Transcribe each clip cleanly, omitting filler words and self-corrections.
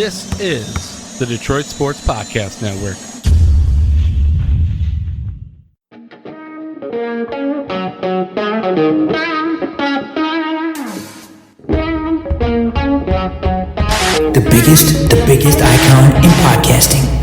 This is the Detroit Sports Podcast Network. The biggest icon in podcasting.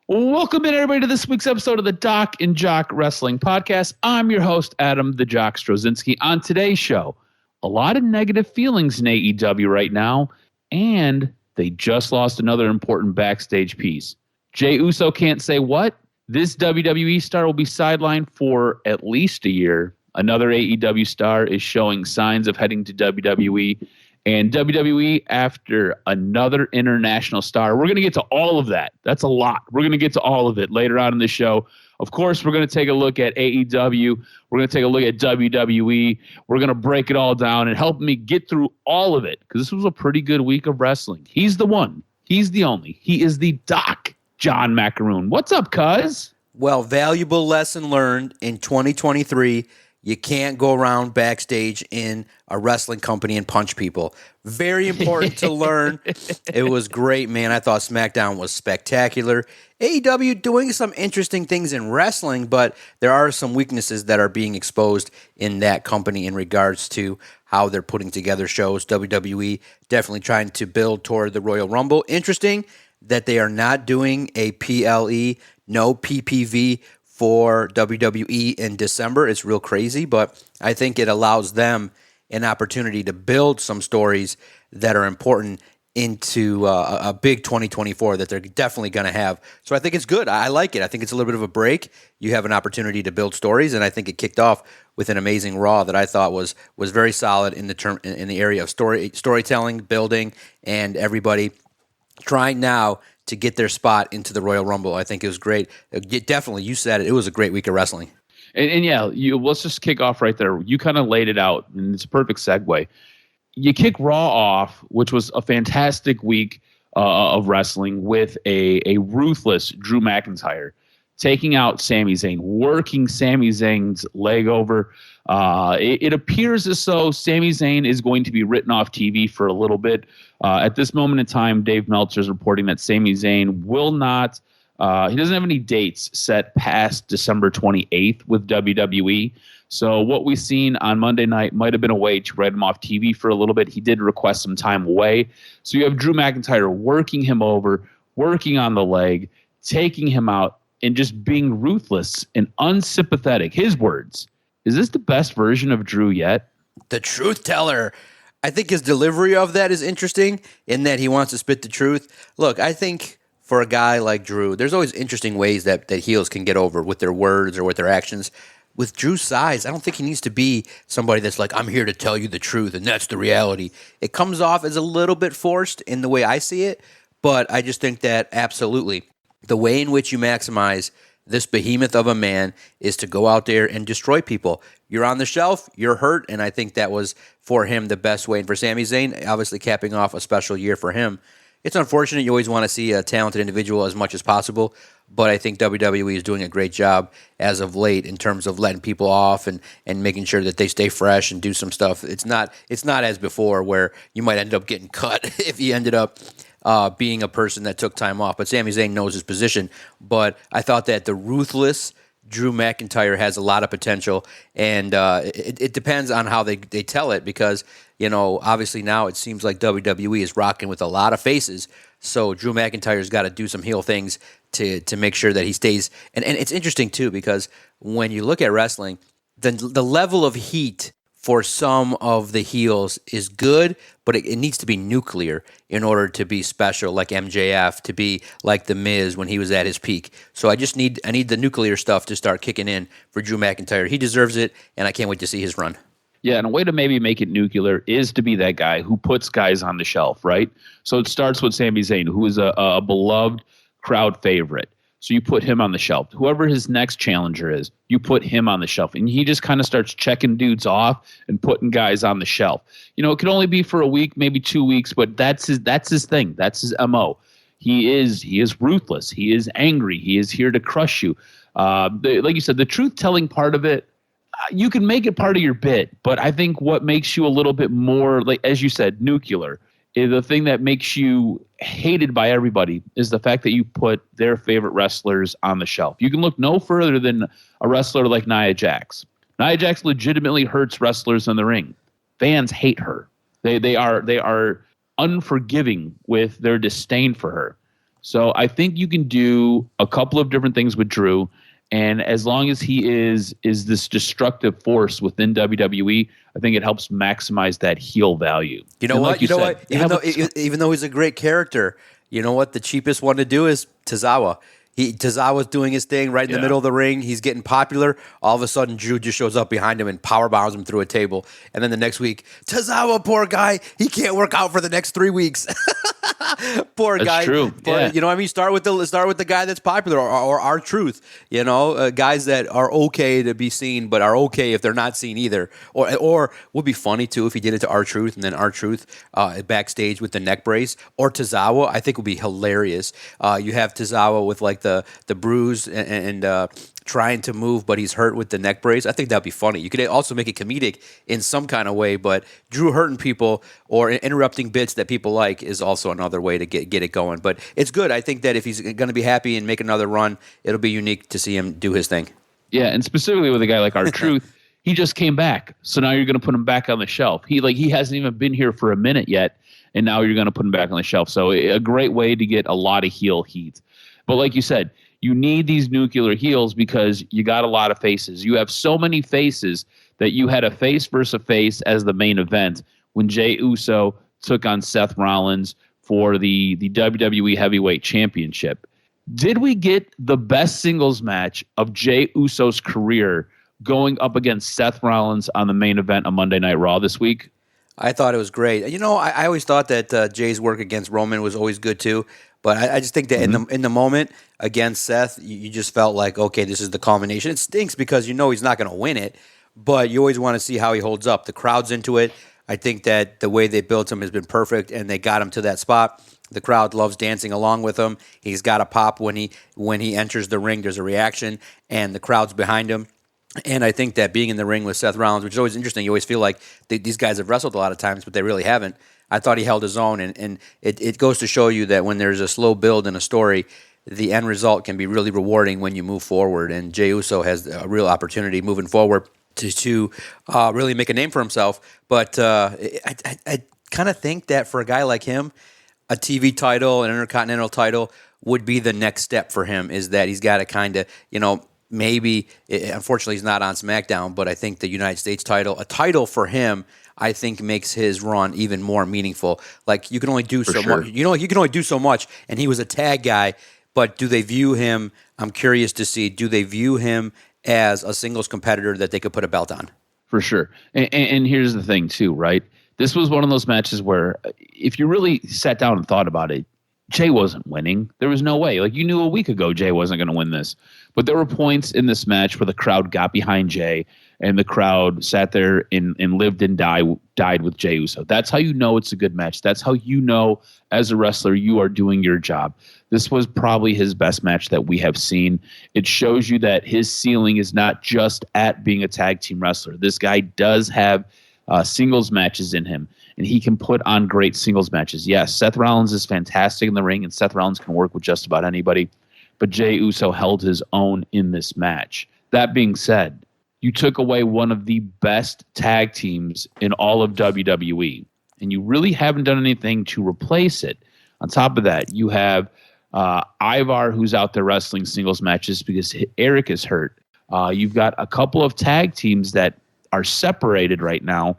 Welcome in, everybody, to this week's episode of the DocNJock Wrestling Podcast. I'm your host, Adam the Jock Strozinski. On today's show, a lot of negative feelings in AEW right now, and they just lost another important backstage piece. Jey Uso can't say what? This WWE star will be sidelined for at least a year. Another AEW star is showing signs of heading to WWE. And WWE after another international star. We're going to get to all of that. That's a lot. We're going to get to all of it later on in the show. Of course, we're going to take a look at AEW. We're going to take a look at WWE. We're going to break it all down and help me get through all of it, because this was a pretty good week of wrestling. He's the one. He's the only. He is the Doc, John Macaroon. What's up, cuz? Well, valuable lesson learned in 2023. You can't go around backstage in a wrestling company and punch people. Very important to learn. It was great, man. I thought Smackdown was spectacular. AEW doing some interesting things in wrestling, but there are some weaknesses that are being exposed in that company in regards to how they're putting together shows. WWE definitely trying to build toward the Royal Rumble. Interesting that they are not doing a PLE, no PPV for WWE in December. It's real crazy, but I think it allows them an opportunity to build some stories that are important into a big 2024 that they're definitely going to have. So I think it's good. I like it. I think it's a little bit of a break. You have an opportunity to build stories, and I think it kicked off with an amazing Raw that I thought was very solid in the area of storytelling, building, and everybody trying now to get their spot into the Royal Rumble. I think it was great. Definitely, you said it. It was a great week of wrestling. And yeah, let's just kick off right there. You kind of laid it out, and it's a perfect segue. You kick Raw off, which was a fantastic week of wrestling, with a ruthless Drew McIntyre taking out Sami Zayn, working Sami Zayn's leg over. It appears as though Sami Zayn is going to be written off TV for a little bit. At this moment in time, Dave Meltzer is reporting that Sami Zayn will not, he doesn't have any dates set past December 28th with WWE. So what we've seen on Monday night might have been a way to write him off TV for a little bit. He did request some time away. So you have Drew McIntyre working him over, working on the leg, taking him out, and just being ruthless and unsympathetic. His words. Is this the best version of Drew yet? The truth teller. I think his delivery of that is interesting in that he wants to spit the truth. Look, I think for a guy like Drew, there's always interesting ways that heels can get over with their words or with their actions. With Drew's size, I don't think he needs to be somebody that's like, I'm here to tell you the truth, and that's the reality. It comes off as a little bit forced in the way I see it, but I just think that absolutely the way in which you maximize this behemoth of a man is to go out there and destroy people. You're on the shelf, you're hurt, and I think that was, for him, the best way. And for Sami Zayn, obviously capping off a special year for him. It's unfortunate. You always want to see a talented individual as much as possible, but I think WWE is doing a great job as of late in terms of letting people off and making sure that they stay fresh and do some stuff. It's not as before where you might end up getting cut if you ended up being a person that took time off. But Sami Zayn knows his position. But I thought that the ruthless Drew McIntyre has a lot of potential, and it depends on how they tell it, because, you know, obviously now it seems like WWE is rocking with a lot of faces. So Drew McIntyre's got to do some heel things to make sure that he stays. And it's interesting, too, because when you look at wrestling, the level of heat for some of the heels is good, but it needs to be nuclear in order to be special, like MJF, to be like The Miz when he was at his peak. So I need the nuclear stuff to start kicking in for Drew McIntyre. He deserves it, and I can't wait to see his run. Yeah, and a way to maybe make it nuclear is to be that guy who puts guys on the shelf, right? So it starts with Sami Zayn, who is a beloved crowd favorite. So you put him on the shelf. Whoever his next challenger is, you put him on the shelf. And he just kind of starts checking dudes off and putting guys on the shelf. You know, it could only be for a week, maybe 2 weeks, but that's his thing. That's his MO. He is ruthless. He is angry. He is here to crush you. Like you said, the truth-telling part of it, You can make it part of your bit, but I think what makes you a little bit more, like as you said, nuclear, is the thing that makes you hated by everybody is the fact that you put their favorite wrestlers on the shelf. You can look no further than a wrestler like Nia Jax. Nia Jax legitimately hurts wrestlers in the ring. Fans hate her. They are unforgiving with their disdain for her. So I think you can do a couple of different things with Drew. And as long as he is this destructive force within WWE, I think it helps maximize that heel value. You know what? Even though he's a great character, you know what? The cheapest one to do is Tozawa. Tozawa's doing his thing right in the middle of the ring. He's getting popular. All of a sudden, Drew just shows up behind him and power bombs him through a table. And then the next week, Tozawa, poor guy, he can't work out for the next 3 weeks. Poor That's guy. True. Yeah. You know what I mean? Start with the guy that's popular or R-Truth. You know, guys that are okay to be seen, but are okay if they're not seen either. Or would be funny too if he did it to R-Truth and then R-Truth backstage with the neck brace. Or Tozawa, I think would be hilarious. You have Tozawa with like the bruise and trying to move, but he's hurt with the neck brace. I think that'd be funny. You could also make it comedic in some kind of way, but Drew hurting people or interrupting bits that people like is also another way to get it going. But it's good. I think that if he's going to be happy and make another run, it'll be unique to see him do his thing. Yeah, and specifically with a guy like R-Truth, he just came back. So now you're going to put him back on the shelf. He hasn't even been here for a minute yet, and now you're going to put him back on the shelf. So a great way to get a lot of heel heat. But like you said, you need these nuclear heels because you got a lot of faces. You have so many faces that you had a face versus a face as the main event when Jey Uso took on Seth Rollins for the WWE Heavyweight Championship. Did we get the best singles match of Jey Uso's career going up against Seth Rollins on the main event on Monday Night Raw this week? I thought it was great. You know, I always thought that Jay's work against Roman was always good too. But I just think that in the moment against Seth, you just felt like, okay, this is the culmination. It stinks because you know he's not going to win it, but you always want to see how he holds up. The crowd's into it. I think that the way they built him has been perfect, and they got him to that spot. The crowd loves dancing along with him. He's got a pop when he enters the ring. There's a reaction, and the crowd's behind him. And I think that being in the ring with Seth Rollins, which is always interesting, you always feel like these guys have wrestled a lot of times, but they really haven't. I thought he held his own, and it goes to show you that when there's a slow build in a story, the end result can be really rewarding when you move forward. And Jey Uso has a real opportunity moving forward to really make a name for himself. But I kind of think that for a guy like him, a TV title, an Intercontinental title would be the next step for him, is that he's got to kind of, maybe, unfortunately he's not on SmackDown, but I think the United States title, a title for him, I think makes his run even more meaningful. Like you can only do so much. You can only do so much, and he was a tag guy. But do they view him? I'm curious to see. Do they view him as a singles competitor that they could put a belt on? For sure. And here's the thing too, right? This was one of those matches where, if you really sat down and thought about it, Jey wasn't winning. There was no way. Like you knew a week ago, Jey wasn't going to win this. But there were points in this match where the crowd got behind Jey, and the crowd sat there and lived and died with Jey Uso. That's how you know it's a good match. That's how you know, as a wrestler, you are doing your job. This was probably his best match that we have seen. It shows you that his ceiling is not just at being a tag team wrestler. This guy does have singles matches in him, and he can put on great singles matches. Yes, Seth Rollins is fantastic in the ring, and Seth Rollins can work with just about anybody, but Jey Uso held his own in this match. That being said, you took away one of the best tag teams in all of WWE, and you really haven't done anything to replace it. On top of that, you have Ivar, who's out there wrestling singles matches because Eric is hurt. You've got a couple of tag teams that are separated right now,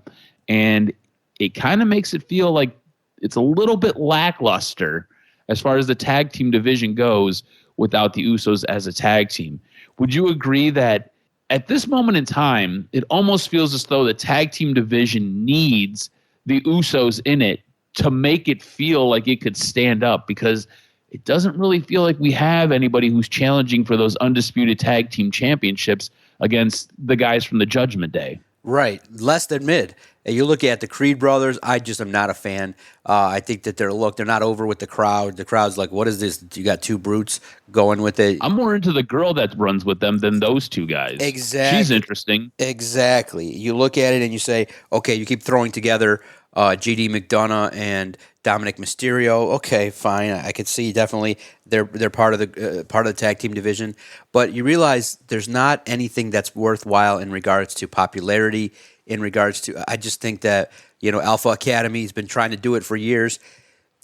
and it kind of makes it feel like it's a little bit lackluster as far as the tag team division goes without the Usos as a tag team. Would you agree that at this moment in time, it almost feels as though the tag team division needs the Usos in it to make it feel like it could stand up, because it doesn't really feel like we have anybody who's challenging for those undisputed tag team championships against the guys from the Judgment Day. Right, less than mid. And you look at the Creed brothers, I just am not a fan. I think that they're not over with the crowd. The crowd's like, what is this? You got two brutes going with it. I'm more into the girl that runs with them than those two guys. Exactly. She's interesting. Exactly. You look at it and you say, okay, you keep throwing together GD McDonough and Dominic Mysterio. Okay, fine. I could see definitely they're part of the tag team division, but you realize there's not anything that's worthwhile in regards to popularity. In regards to, I just think that Alpha Academy's been trying to do it for years,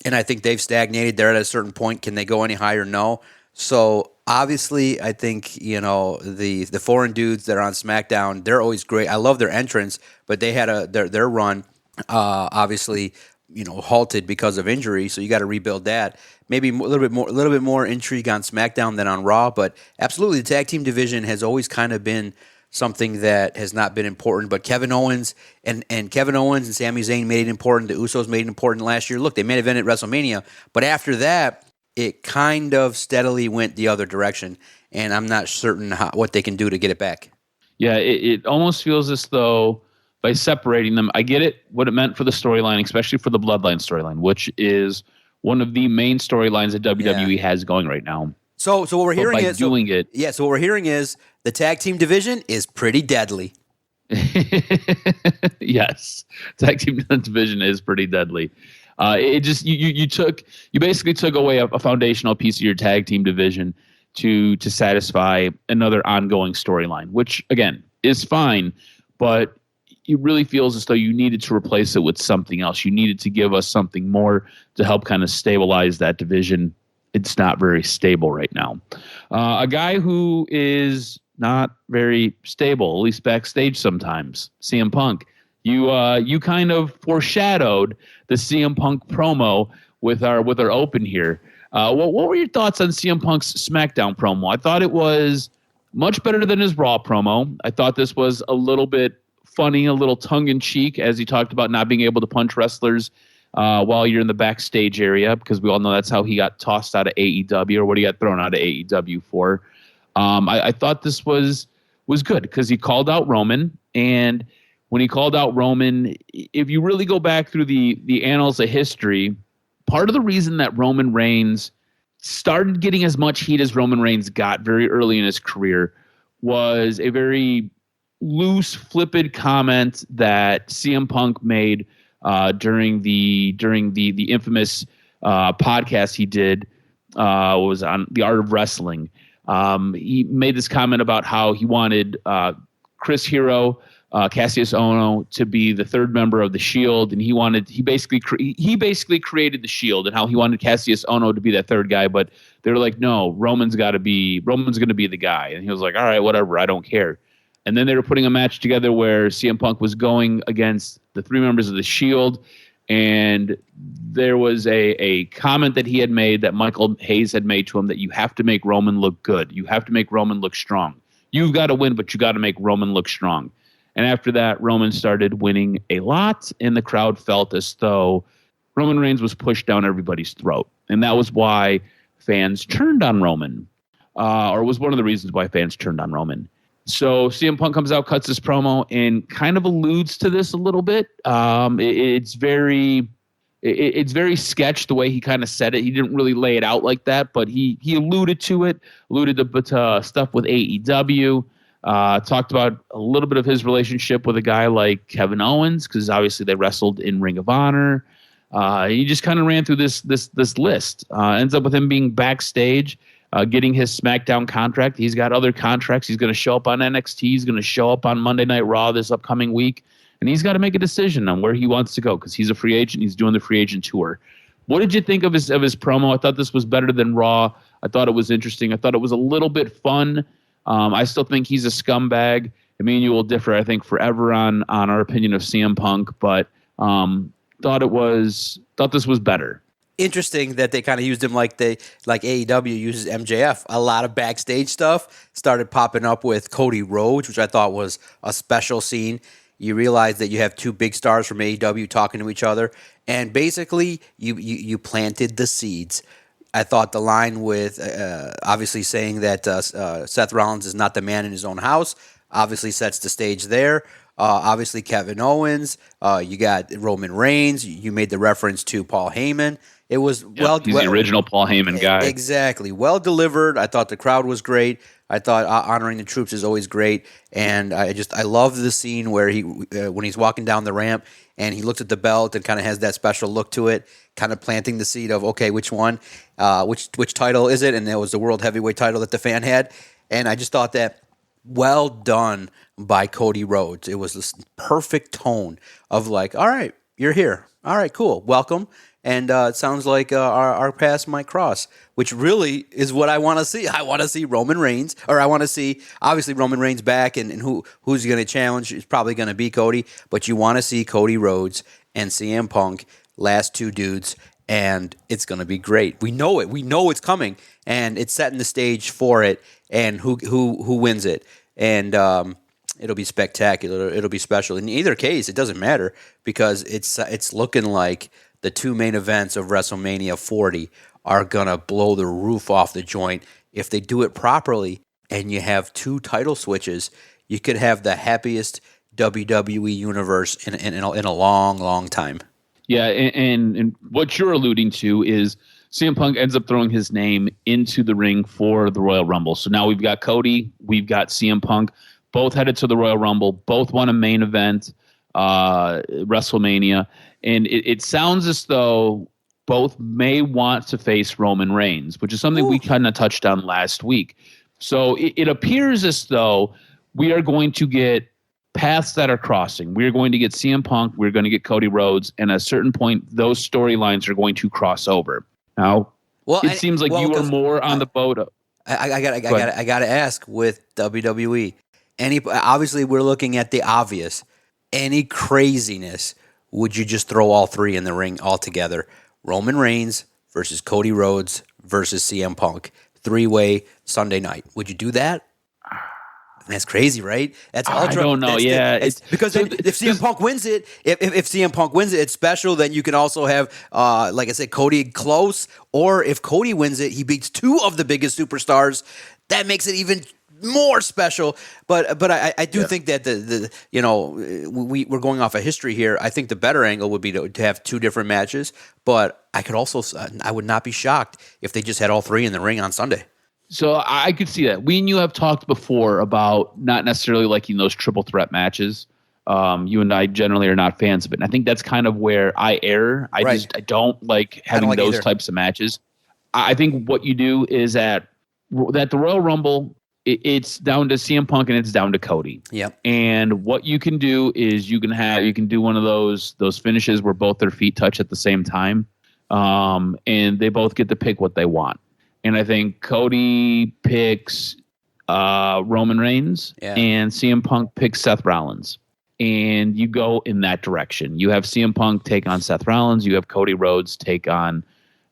and I think they've stagnated. They're at a certain point. Can they go any higher? No. So obviously, I think the foreign dudes that are on SmackDown, they're always great. I love their entrance, but they had their run obviously halted because of injury. So you got to rebuild that. Maybe a little bit more intrigue on SmackDown than on Raw, but absolutely the tag team division has always kind of been something that has not been important. But Kevin Owens and Sami Zayn made it important. The Usos made it important last year. Look, they main evented WrestleMania, but after that, it kind of steadily went the other direction, and I'm not certain what they can do to get it back. Yeah, it almost feels as though by separating them, I get it, what it meant for the storyline, especially for the Bloodline storyline, which is one of the main storylines that WWE has going right now. So what we're hearing is doing it. Yeah, so what we're hearing is the tag team division is pretty deadly. Yes, tag team division is pretty deadly. It just you basically took away a foundational piece of your tag team division to satisfy another ongoing storyline, which again is fine, but it really feels as though you needed to replace it with something else. You needed to give us something more to help kind of stabilize that division. It's not very stable right now. A guy who is not very stable, at least backstage sometimes, CM Punk. You kind of foreshadowed the CM Punk promo with our open here. What were your thoughts on CM Punk's SmackDown promo? I thought it was much better than his Raw promo. I thought this was a little bit funny, a little tongue-in-cheek, as he talked about not being able to punch wrestlers while you're in the backstage area, because we all know that's how he got tossed out of AEW, or what he got thrown out of AEW for. I thought this was good because he called out Roman, and when he called out Roman, if you really go back through the annals of history, part of the reason that Roman Reigns started getting as much heat as Roman Reigns got very early in his career was a very loose, flippant comment that CM Punk made during the infamous podcast he did was on The Art of Wrestling. He made this comment about how he wanted Chris Hero, Cassius Ohno to be the third member of the Shield, and he basically created the Shield, and how he wanted Cassius Ohno to be that third guy, but they were like, no, Roman's going to be the guy, and he was like, all right, whatever, I don't care. And then they were putting a match together where CM Punk was going against the three members of the Shield, and there was a comment that he had made, that Michael Hayes had made to him, that you have to make Roman look good. You have to make Roman look strong. You've got to win, but you got to make Roman look strong. And after that, Roman started winning a lot, and the crowd felt as though Roman Reigns was pushed down everybody's throat. And that was why fans turned on Roman, or was one of the reasons why fans turned on Roman. So CM Punk comes out, cuts his promo, and kind of alludes to this a little bit. It's very sketch the way he kind of said it. He didn't really lay it out like that, but he alluded to it, alluded to stuff with AEW, talked about a little bit of his relationship with a guy like Kevin Owens, because obviously they wrestled in Ring of Honor. He just kind of ran through this list. Ends up with him being backstage, getting his SmackDown contract. He's got other contracts. He's going to show up on NXT. He's going to show up on Monday Night Raw this upcoming week. And he's got to make a decision on where he wants to go, because he's a free agent. He's doing the free agent tour. What did you think of his promo? I thought this was better than Raw. I thought it was interesting. I thought it was a little bit fun. I still think he's a scumbag. I mean, you will differ, I think, forever on our opinion of CM Punk, but thought this was better. Interesting that they kind of used him like AEW uses MJF. A lot of backstage stuff started popping up with Cody Rhodes, which I thought was a special scene. You realize that you have two big stars from AEW talking to each other, and basically you planted the seeds. I thought the line with obviously saying that Seth Rollins is not the man in his own house obviously sets the stage there. Obviously, Kevin Owens. You got Roman Reigns. You made the reference to Paul Heyman. It was He's the original Paul Heyman guy. Exactly. Well delivered. I thought the crowd was great. I thought honoring the troops is always great. And I love the scene where when he's walking down the ramp and he looks at the belt and kind of has that special look to it, kind of planting the seed of, okay, which one, which title is it? And it was the World Heavyweight title that the fan had. And I just thought that well done by Cody Rhodes. It was this perfect tone of like, all right, you're here. All right, cool. Welcome. And it sounds like our paths might cross, which really is what I want to see. I want to see Roman Reigns, or I want to see, obviously, Roman Reigns back, and who's going to challenge is probably going to be Cody, but you want to see Cody Rhodes and CM Punk, last two dudes, and it's going to be great. We know it. We know it's coming, and it's setting the stage for it, and who wins it. And it'll be spectacular. It'll be special. In either case, it doesn't matter because it's looking like the two main events of WrestleMania 40 are going to blow the roof off the joint. If they do it properly and you have two title switches, you could have the happiest WWE universe in a long, long time. Yeah, and what you're alluding to is CM Punk ends up throwing his name into the ring for the Royal Rumble. So now we've got Cody, we've got CM Punk, both headed to the Royal Rumble, both won a main event, WrestleMania. And it sounds as though both may want to face Roman Reigns, which is something we kind of touched on last week. So it appears as though we are going to get paths that are crossing. We're going to get CM Punk. We're going to get Cody Rhodes. And at a certain point, those storylines are going to cross over. Now, it seems like you are more on the boat. I got to ask with WWE. Obviously, we're looking at the obvious. Any craziness, would you just throw all three in the ring all together? Roman Reigns versus Cody Rhodes versus CM Punk. 3-way Sunday night. Would you do that? That's crazy, right? That's ultra. I don't know. It's because if CM Punk wins it, if CM Punk wins it, it's special. Then you can also have, like I said, Cody close. Or if Cody wins it, he beats two of the biggest superstars. That makes it even more special. But I do think that we're going off of history here. I think the better angle would be to have two different matches. But I would not be shocked if they just had all three in the ring on Sunday. So I could see that. We and you have talked before about not necessarily liking those triple threat matches. You and I generally are not fans of it. And I think that's kind of where I err. I don't like having those types of matches. I think what you do is that the Royal Rumble, it's down to CM Punk and it's down to Cody. Yep. And what you can do is you can do one of those finishes where both their feet touch at the same time, and they both get to pick what they want. And I think Cody picks Roman Reigns and CM Punk picks Seth Rollins. And you go in that direction. You have CM Punk take on Seth Rollins. You have Cody Rhodes take on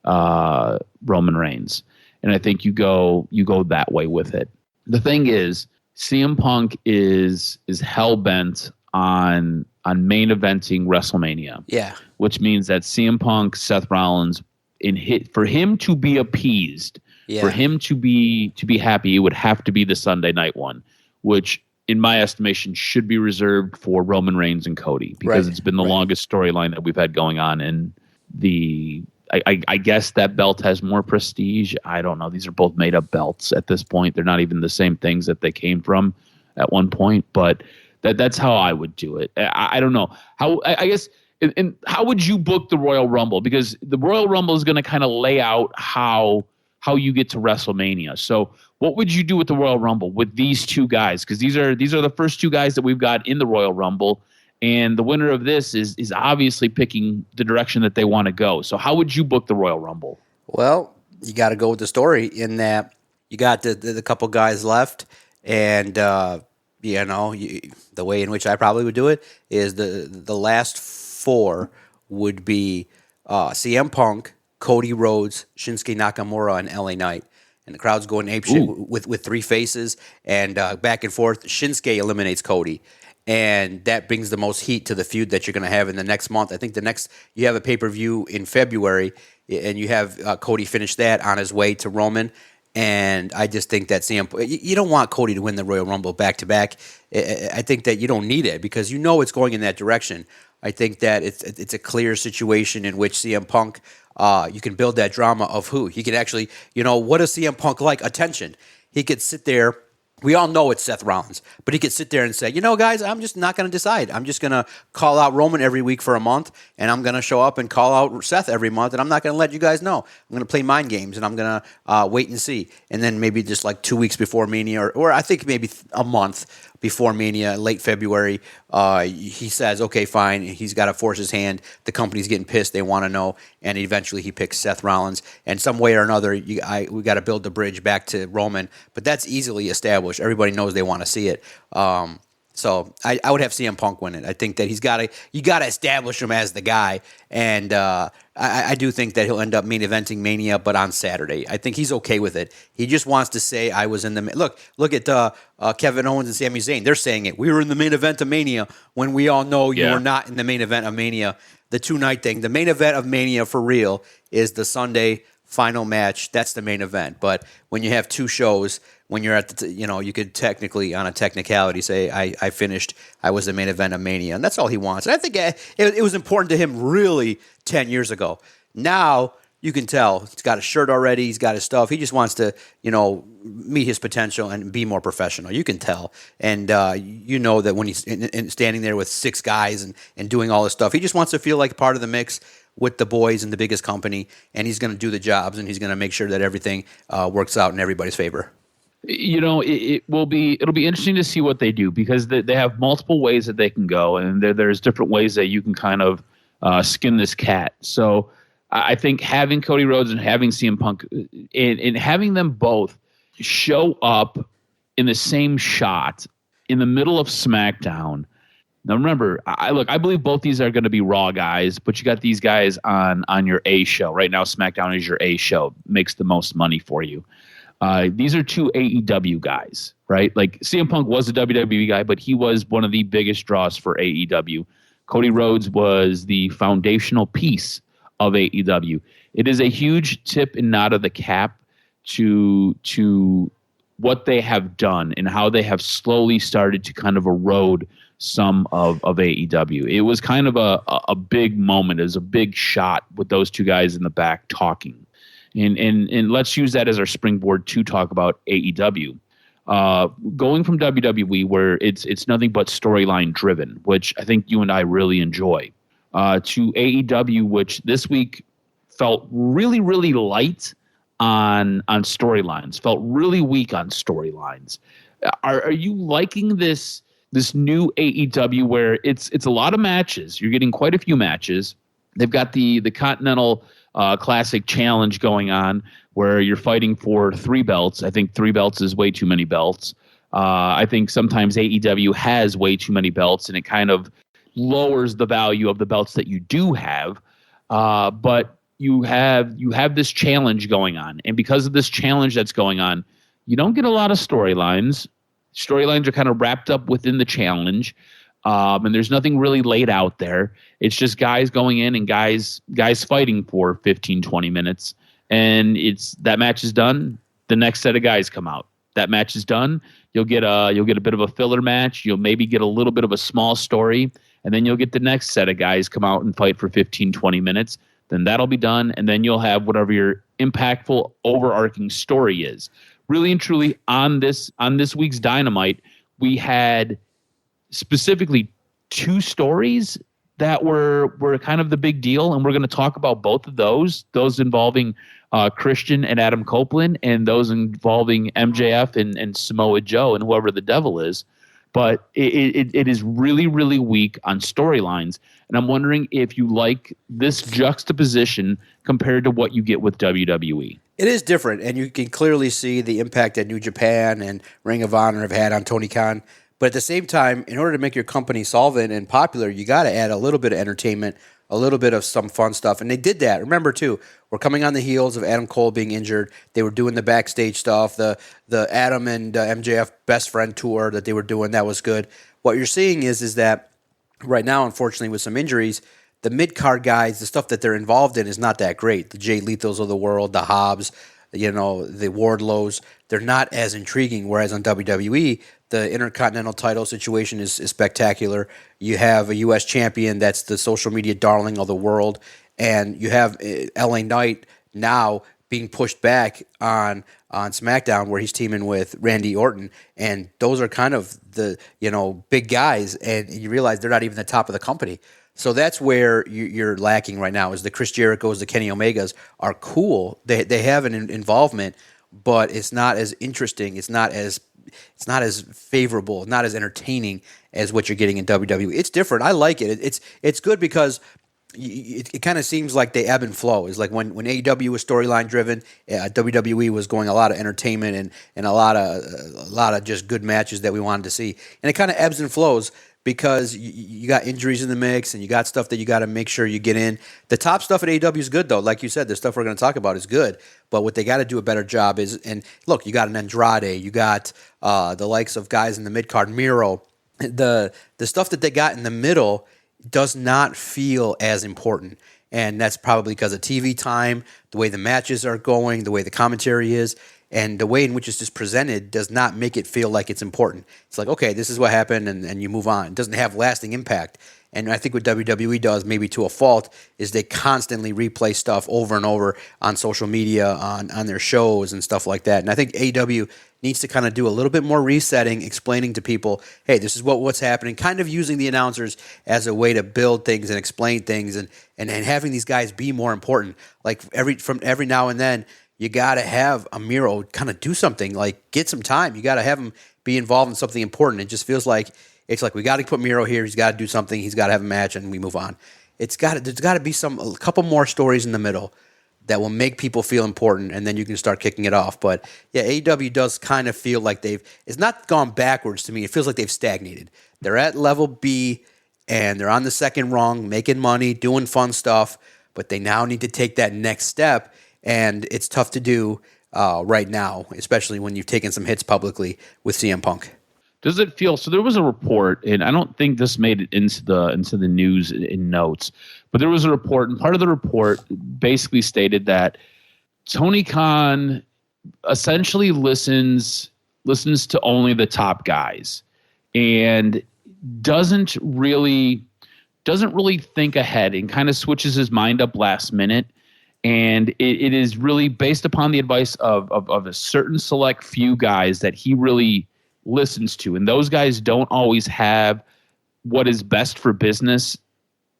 Roman Reigns. And I think you go that way with it. The thing is, CM Punk is hell-bent on main eventing WrestleMania. Yeah. Which means that CM Punk, Seth Rollins, for him to be appeased, for him to be happy, it would have to be the Sunday night one, which in my estimation should be reserved for Roman Reigns and Cody because it's been the longest storyline that we've had going on. And I guess that belt has more prestige. I don't know. These are both made up belts at this point. They're not even the same things that they came from at one point, but that's how I would do it. I don't know how, I guess. And how would you book the Royal Rumble? Because the Royal Rumble is going to kind of lay out how you get to WrestleMania. So what would you do with the Royal Rumble with these two guys? Because these are the first two guys that we've got in the Royal Rumble. And the winner of this is obviously picking the direction that they want to go. So how would you book the Royal Rumble? Well, you got to go with the story in that you got the couple guys left. And, the way in which I probably would do it is the last four would be CM Punk, Cody Rhodes, Shinsuke Nakamura, and LA Knight. And the crowd's going apeshit with three faces and back and forth. Shinsuke eliminates Cody. And that brings the most heat to the feud that you're going to have in the next month. I think you have a pay-per-view in February, and you have Cody finish that on his way to Roman. And I just think that you don't want Cody to win the Royal Rumble back-to-back. I think that you don't need it because you know it's going in that direction. I think that it's a clear situation in which CM Punk, you can build that drama of who. He could actually, what is CM Punk like? Attention. He could sit there. We all know it's Seth Rollins, but he could sit there and say, guys, I'm just not going to decide. I'm just going to call out Roman every week for a month, and I'm going to show up and call out Seth every month, and I'm not going to let you guys know. I'm going to play mind games, and I'm going to wait and see. And then maybe just like 2 weeks before Mania, or I think maybe a month before Mania, late February, he says, okay, fine. He's got to force his hand. The company's getting pissed. They want to know. And eventually he picks Seth Rollins. And some way or another, we got to build the bridge back to Roman. But that's easily established. Everybody knows they want to see it. So I would have CM Punk win it. I think that you got to establish him as the guy. And I do think that he'll end up main eventing Mania, but on Saturday. I think he's okay with it. He just wants to say, I was in the... Look at Kevin Owens and Sami Zayn. They're saying it. We were in the main event of Mania when we all know you were not in the main event of Mania. The 2-night thing. The main event of Mania for real is the Sunday final match. That's the main event. But when you have 2 shows... When you're at the, you could technically, on a technicality, say, I finished, I was the main event of Mania. And that's all he wants. And I think it was important to him really 10 years ago. Now, you can tell, he's got a shirt already, he's got his stuff. He just wants to, meet his potential and be more professional. You can tell. And you know that when he's standing there with 6 guys and doing all this stuff, he just wants to feel like part of the mix with the boys in the biggest company. And he's going to do the jobs, and he's going to make sure that everything works out in everybody's favor. It'll be interesting to see what they do because they have multiple ways that they can go, and there's different ways that you can kind of skin this cat. So I think having Cody Rhodes and having CM Punk and having them both show up in the same shot in the middle of SmackDown. Now remember, I believe both these are going to be Raw guys, but you got these guys on your A show right now. SmackDown is your A show, makes the most money for you. These are 2 AEW guys, right? Like CM Punk was a WWE guy, but he was one of the biggest draws for AEW. Cody Rhodes was the foundational piece of AEW. It is a huge tip and nod of the cap to what they have done and how they have slowly started to kind of erode some of AEW. It was kind of a big moment. It was a big shot with those 2 guys in the back talking. And let's use that as our springboard to talk about AEW. Going from WWE, where it's nothing but storyline driven, which I think you and I really enjoy, to AEW, which this week felt really, really light on storylines, felt really weak on storylines. Are you liking this new AEW where it's a lot of matches? You're getting quite a few matches. They've got the Continental Classic Challenge going on where you're fighting for 3 belts. I think 3 belts is way too many belts. I think sometimes AEW has way too many belts, and it kind of lowers the value of the belts that you do have. But you have this challenge going on, and because of this challenge that's going on, you don't get a lot of storylines. Storylines are kind of wrapped up within the challenge. And there's nothing really laid out there. It's just guys going in and guys fighting for 15, 20 minutes. And that match is done. The next set of guys come out. That match is done. You'll get a bit of a filler match. You'll maybe get a little bit of a small story. And then you'll get the next set of guys come out and fight for 15, 20 minutes. Then that'll be done. And then you'll have whatever your impactful, overarching story is. Really and truly, on this week's Dynamite, we had specifically 2 stories that were kind of the big deal, and we're going to talk about both of those involving Christian and Adam Copeland, and those involving MJF and Samoa Joe and whoever the devil is. But it is really, really weak on storylines, and I'm wondering if you like this juxtaposition compared to what you get with WWE. It is different, and you can clearly see the impact that New Japan and Ring of Honor have had on Tony Khan. But at the same time, in order to make your company solvent and popular, you got to add a little bit of entertainment, a little bit of some fun stuff. And they did that. Remember, too, we're coming on the heels of Adam Cole being injured. They were doing the backstage stuff, the Adam and MJF best friend tour that they were doing. That was good. What you're seeing is that right now, unfortunately, with some injuries, the mid-card guys, the stuff that they're involved in is not that great. The Jay Lethals of the world, the Hobbs, the Wardlows. They're not as intriguing. Whereas on WWE, the Intercontinental title situation is spectacular. You have a U.S. champion that's the social media darling of the world, and you have LA Knight now being pushed back on SmackDown, where he's teaming with Randy Orton, and those are kind of the big guys, and you realize they're not even the top of the company. So that's where you're lacking right now. Is the Chris Jerichos, the Kenny Omegas are cool. They have an involvement, but it's not as interesting. It's not as favorable, not as entertaining as what you're getting in WWE. It's different. I like it. It's good because it kind of seems like they ebb and flow. It's like when AEW was storyline driven, WWE was going a lot of entertainment and a lot of just good matches that we wanted to see. And it kind of ebbs and flows because you got injuries in the mix and you got stuff that you got to make sure you get in. The top stuff at AEW is good though. Like you said, the stuff we're going to talk about is good. But what they got to do a better job is, and look, you got an Andrade, you got the likes of guys in the mid card, Miro. The stuff that they got in the middle does not feel as important. And that's probably because of TV time, the way the matches are going, the way the commentary is, and the way in which it's just presented does not make it feel like it's important. It's like, okay, this is what happened, and you move on. It doesn't have lasting impact. And I think what WWE does, maybe to a fault, is they constantly replay stuff over and over on social media, on their shows and stuff like that. And I think AEW needs to kind of do a little bit more resetting, explaining to people, hey, this is what's happening, kind of using the announcers as a way to build things and explain things and having these guys be more important. Like every now and then, you got to have a Miro kind of do something, like get some time. You got to have him be involved in something important. It just feels like it's like we got to put Miro here. He's got to do something. He's got to have a match, and we move on. There's got to be a couple more stories in the middle that will make people feel important, and then you can start kicking it off. But yeah, AEW does kind of feel like it's not gone backwards to me. It feels like they've stagnated. They're at level B, and they're on the second rung, making money, doing fun stuff, but they now need to take that next step, and it's tough to do right now, especially when you've taken some hits publicly with CM Punk. Does it feel so? There was a report, and I don't think this made it into the news in notes, but there was a report, and part of the report basically stated that Tony Khan essentially listens to only the top guys, and doesn't really think ahead, and kind of switches his mind up last minute. And it is really based upon the advice of a certain select few guys that he really listens to, and those guys don't always have what is best for business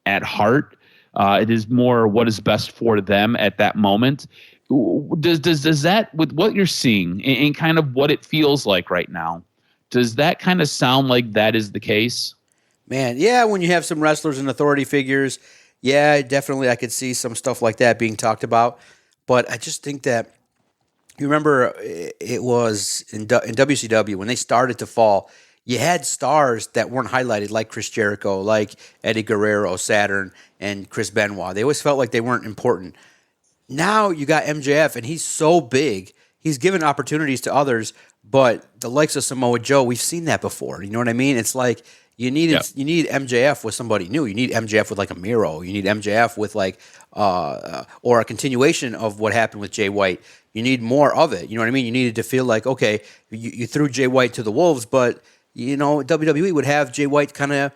at heart. It is more what is best for them at that moment. Does that, with what you're seeing and kind of what it feels like right now, does that kind of sound like that is the case? Man, yeah, when you have some wrestlers and authority figures, yeah, definitely I could see some stuff like that being talked about. But I just think that, you remember it was in WCW when they started to fall, you had stars that weren't highlighted like Chris Jericho, like Eddie Guerrero, Saturn, and Chris Benoit. They always felt like they weren't important. Now you got MJF, and he's so big. He's given opportunities to others, but the likes of Samoa Joe, we've seen that before. You know what I mean? It's like you need MJF with somebody new. You need MJF with like a Miro. You need MJF with like or a continuation of what happened with Jay White. You need more of it. You know what I mean? You needed to feel like, okay, you threw Jay White to the wolves, but WWE would have Jay White kind of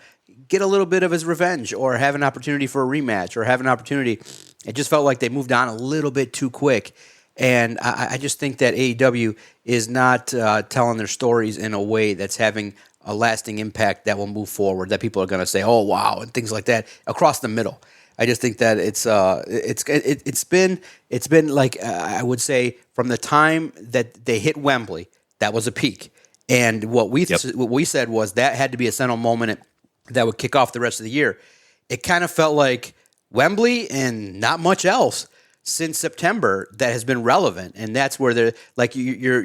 get a little bit of his revenge, or have an opportunity for a rematch, or have an opportunity. It just felt like they moved on a little bit too quick. And I just think that AEW is not telling their stories in a way that's having a lasting impact that will move forward, that people are going to say, oh, wow, and things like that across the middle. I just think that it's been like I would say from the time that they hit Wembley, that was a peak. And what we said was that had to be a seminal moment that would kick off the rest of the year. It kind of felt like Wembley and not much else since September that has been relevant, and that's where they're like you're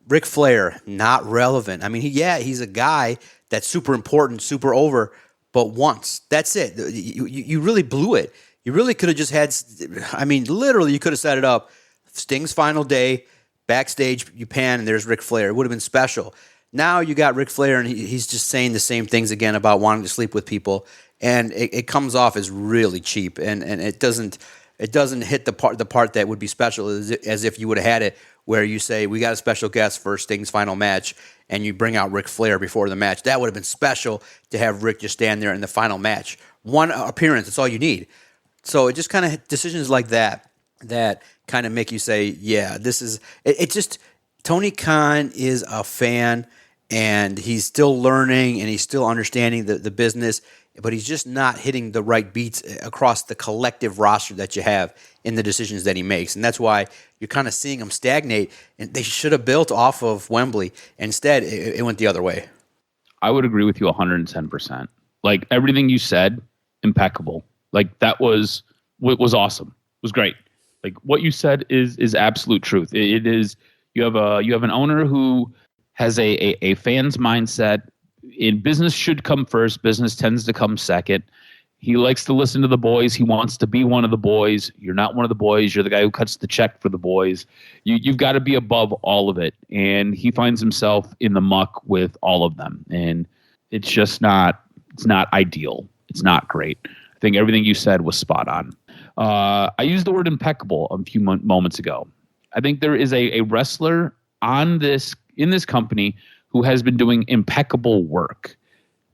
Ric Flair, not relevant. I mean, he's a guy that's super important, super over, but once. That's it. You really blew it. You really could have just had, I mean, literally you could have set it up. Sting's final day, backstage, you pan, and there's Ric Flair. It would have been special. Now you got Ric Flair, and he's just saying the same things again about wanting to sleep with people, and it comes off as really cheap, and it doesn't. it doesn't hit the part that would be special as if you would have had it where you say, we got a special guest for Sting's final match, and you bring out Ric Flair before the match. That would have been special to have Rick just stand there in the final match. One appearance, that's all you need. So it just kind of decisions like that kind of make you say, yeah, this is it. Just Tony Khan is a fan, and he's still learning and he's still understanding the business, but he's just not hitting the right beats across the collective roster that you have in the decisions that he makes. And that's why you're kind of seeing him stagnate, and they should have built off of Wembley. Instead, it went the other way. I would agree with you 110%. Like, everything you said, impeccable. Like, that was awesome. It was great. Like, what you said is absolute truth. It is, you have an owner who has a fan's mindset. In business should come first. Business tends to come second. He likes to listen to the boys. He wants to be one of the boys. You're not one of the boys. You're the guy who cuts the check for the boys. You've got to be above all of it. And he finds himself in the muck with all of them. And it's just not ideal. It's not great. I think everything you said was spot on. I used the word impeccable a few moments ago. I think there is a wrestler in this company who has been doing impeccable work.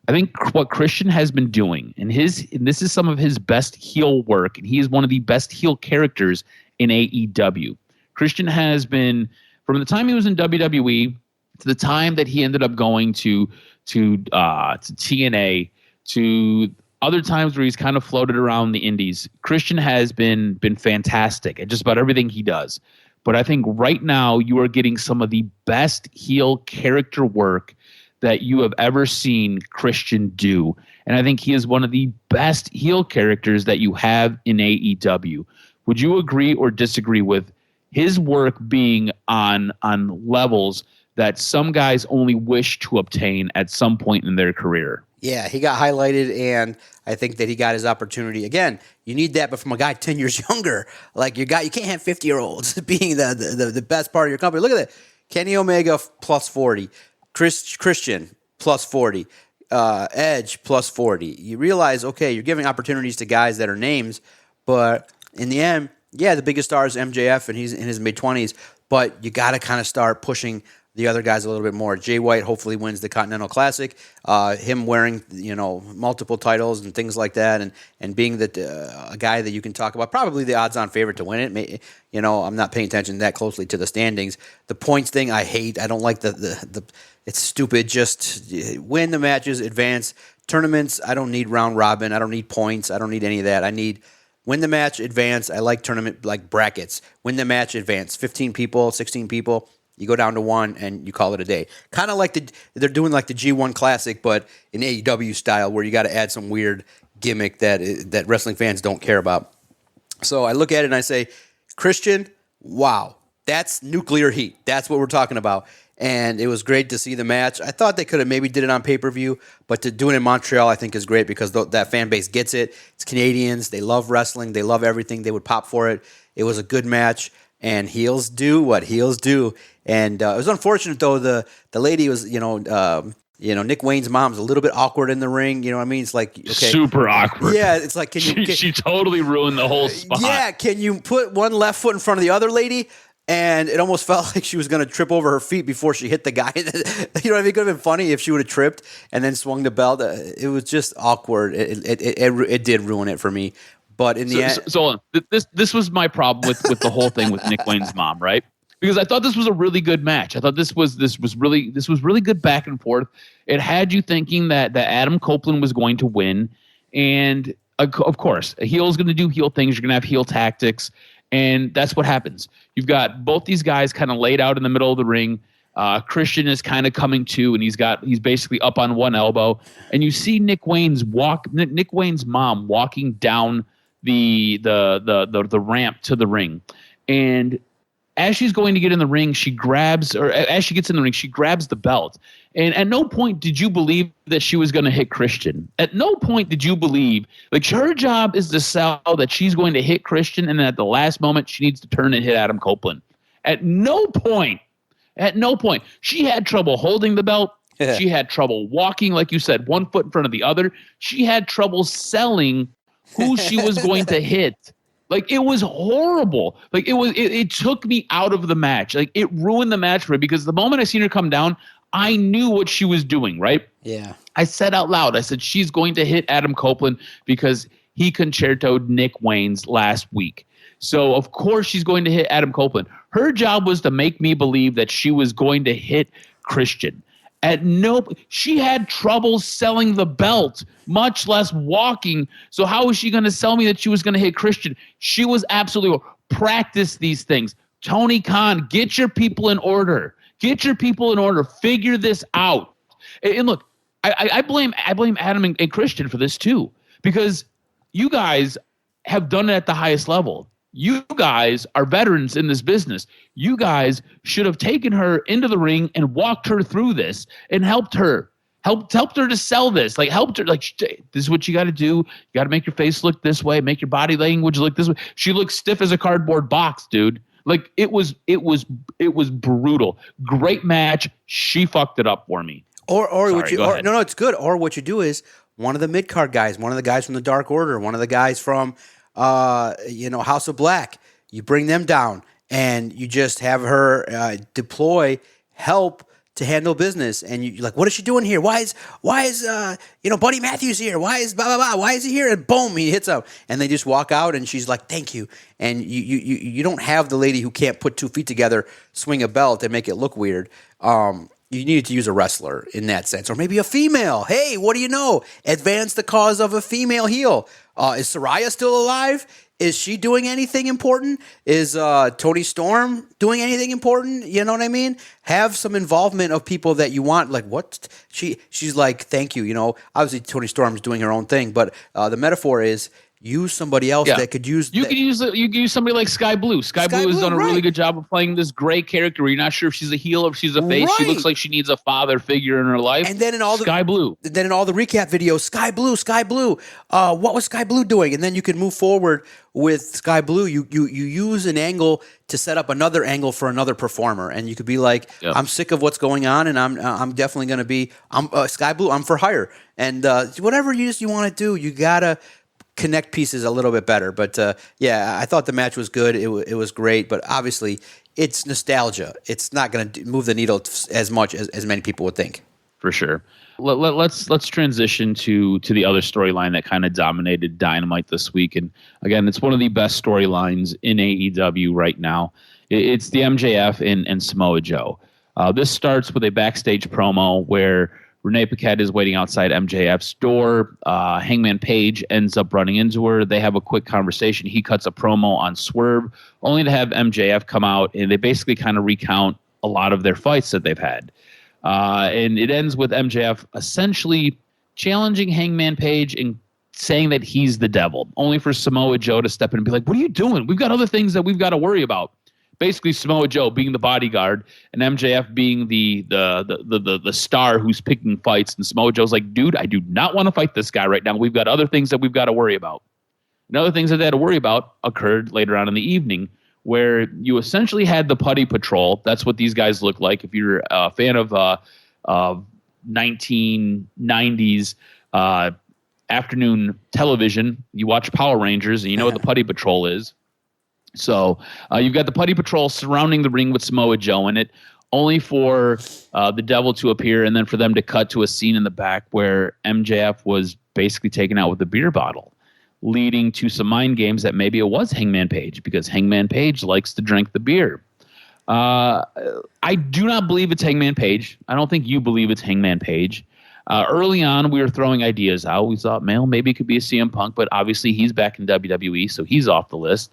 I think what Christian has been doing, and this is some of his best heel work, and he is one of the best heel characters in AEW. Christian has been, from the time he was in WWE to the time that he ended up going to TNA, to other times where he's kind of floated around the indies, Christian has been fantastic at just about everything he does. But I think right now you are getting some of the best heel character work that you have ever seen Christian do. And I think he is one of the best heel characters that you have in AEW. Would you agree or disagree with his work being on levels that some guys only wish to obtain at some point in their career? Yeah, he got highlighted, and I think that he got his opportunity. Again, you need that, but from a guy 10 years younger. Like, you can't have 50-year-olds being the best part of your company. Look at that. Kenny Omega plus 40. Christian plus 40. Edge plus 40. You realize, okay, you're giving opportunities to guys that are names, but in the end, yeah, the biggest star is MJF, and he's in his mid-20s, but you got to kind of start pushing the other guys a little bit more. Jay White hopefully wins the Continental Classic. Him wearing, multiple titles and things like that, and being a guy that you can talk about, probably the odds-on favorite to win it. I'm not paying attention that closely to the standings. The points thing I hate. I don't like the it's stupid. Just win the matches, advance. Tournaments, I don't need round robin. I don't need points. I don't need any of that. I need win the match, advance. I like tournament like brackets. Win the match, advance. 15 people, 16 people. You go down to one and you call it a day. Kind of like they're doing like the G1 Classic, but in AEW style, where you got to add some weird gimmick that wrestling fans don't care about. So I look at it and I say, Christian, wow, that's nuclear heat. That's what we're talking about. And it was great to see the match. I thought they could have maybe did it on pay-per-view, but to do it in Montreal I think is great because that fan base gets it. It's Canadians. They love wrestling. They love everything. They would pop for it. It was a good match. And heels do what heels do. And it was unfortunate, though, the lady was, Nick Wayne's mom's a little bit awkward in the ring. You know what I mean? It's like, okay. Super awkward. Yeah, it's like, she totally ruined the whole spot. Yeah, can you put one left foot in front of the other lady? And it almost felt like she was going to trip over her feet before she hit the guy. You know what I mean? It could have been funny if she would have tripped and then swung the belt. It was just awkward. It did ruin it for me. But in the end, so this was my problem with the whole thing with Nick Wayne's mom, right? Because I thought this was a really good match. I thought this was really good back and forth. It had you thinking that Adam Copeland was going to win, and of course, a heel is going to do heel things. You're going to have heel tactics, and that's what happens. You've got both these guys kind of laid out in the middle of the ring. Christian is kind of coming to, and he's basically up on one elbow, and you see Nick Wayne's mom walking down the ramp to the ring, and as she's going to get in the ring, as she gets in the ring, she grabs the belt. And at no point did you believe that she was going to hit Christian. At no point did you believe, like, her job is to sell that she's going to hit Christian, and then at the last moment she needs to turn and hit Adam Copeland. At no point, she had trouble holding the belt. Yeah. She had trouble walking, like you said, one foot in front of the other. She had trouble selling who she was going to hit Like, it was horrible. Like, it took me out of the match. Like, it ruined the match for me because the moment I seen her come down, I knew what she was doing, right? Yeah. I said out loud, I said, she's going to hit Adam Copeland because he concertoed Nick Wayne's last week. So, of course, she's going to hit Adam Copeland. Her job was to make me believe that she was going to hit Christian. She had trouble selling the belt, much less walking. So how was she going to sell me that she was going to hit Christian? She was absolutely practice these things. Tony Khan, get your people in order. Get your people in order. Figure this out. And look, I blame Adam and Christian for this too, because you guys have done it at the highest level. You guys are veterans in this business. You guys should have taken her into the ring and walked her through this and helped her to sell this. Like, helped her. Like, this is what you got to do. You got to make your face look this way. Make your body language look this way. She looks stiff as a cardboard box, dude. Like, it was brutal. Great match. She fucked it up for me. No, it's good. Or what you do is one of the mid-card guys, one of the guys from the Dark Order, one of the guys from House of Black, you bring them down and you just have her deploy help to handle business. And you're like, what is she doing here? Why is Buddy Matthews here? Why is blah, blah, blah? Why is he here? And boom, he hits up. And they just walk out and she's like, thank you. And you don't have the lady who can't put 2 feet together swing a belt and make it look weird. You needed to use a wrestler in that sense, or maybe a female. Hey, what do you know? Advance the cause of a female heel. Is Saraya still alive? Is she doing anything important? Is Tony Storm doing anything important? You know what I mean? Have some involvement of people that you want. Like, what? She's like, thank you. Obviously Tony Storm's doing her own thing, but the metaphor is use somebody else that could use. You could use somebody like Sky Blue. Sky Blue has done a really good job of playing this gray character where you're not sure if she's a heel or if she's a face. Right. She looks like she needs a father figure in her life. And then in all Sky Blue. Then in all the recap videos, Sky Blue. What was Sky Blue doing? And then you can move forward with Sky Blue. You use an angle to set up another angle for another performer, and you could be like, I'm sick of what's going on, and I'm definitely going to be Sky Blue. I'm for hire, and whatever you want to do, you gotta connect pieces a little bit better. But I thought the match was good. It was great, but obviously it's nostalgia. It's not going to move the needle as much as many people would think. For sure. Let's transition to the other storyline that kind of dominated Dynamite this week. And again, it's one of the best storylines in AEW right now. It's the MJF and Samoa Joe. This starts with a backstage promo where Renee Paquette is waiting outside MJF's door. Hangman Page ends up running into her. They have a quick conversation. He cuts a promo on Swerve, only to have MJF come out, and they basically kind of recount a lot of their fights that they've had. And it ends with MJF essentially challenging Hangman Page and saying that he's the devil, only for Samoa Joe to step in and be like, what are you doing? We've got other things that we've got to worry about. Basically, Samoa Joe being the bodyguard and MJF being the star who's picking fights. And Samoa Joe's like, dude, I do not want to fight this guy right now. We've got other things that we've got to worry about. And other things that they had to worry about occurred later on in the evening, where you essentially had the Putty Patrol. That's what these guys look like. If you're a fan of 1990s afternoon television, you watch Power Rangers and you know what the Putty Patrol is. So you've got the Putty Patrol surrounding the ring with Samoa Joe in it, only for the devil to appear and then for them to cut to a scene in the back where MJF was basically taken out with a beer bottle, leading to some mind games that maybe it was Hangman Page, because Hangman Page likes to drink the beer. I do not believe it's Hangman Page. I don't think you believe it's Hangman Page. Early on, we were throwing ideas out. We thought, maybe it could be a CM Punk, but obviously he's back in WWE, so he's off the list.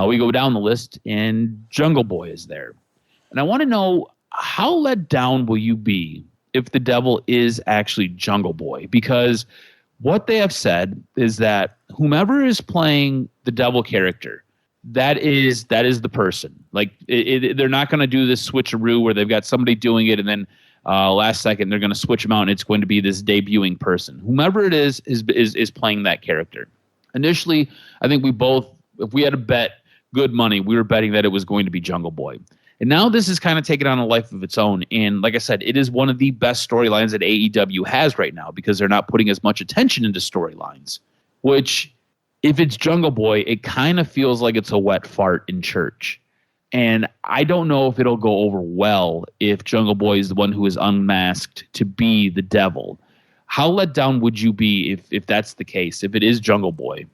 We go down the list, and Jungle Boy is there. And I want to know, how let down will you be if the devil is actually Jungle Boy? Because what they have said is that whomever is playing the devil character, that is the person. Like, they're not going to do this switcheroo where they've got somebody doing it and then last second they're going to switch them out and it's going to be this debuting person. Whomever it is playing that character. Initially, I think we both, if we had to bet good money, we were betting that it was going to be Jungle Boy. And now this is kind of taken on a life of its own. And like I said, it is one of the best storylines that AEW has right now, because they're not putting as much attention into storylines, which if it's Jungle Boy, it kind of feels like it's a wet fart in church. And I don't know if it'll go over well if Jungle Boy is the one who is unmasked to be the devil. How let down would you be if that's the case, if it is Jungle Boy?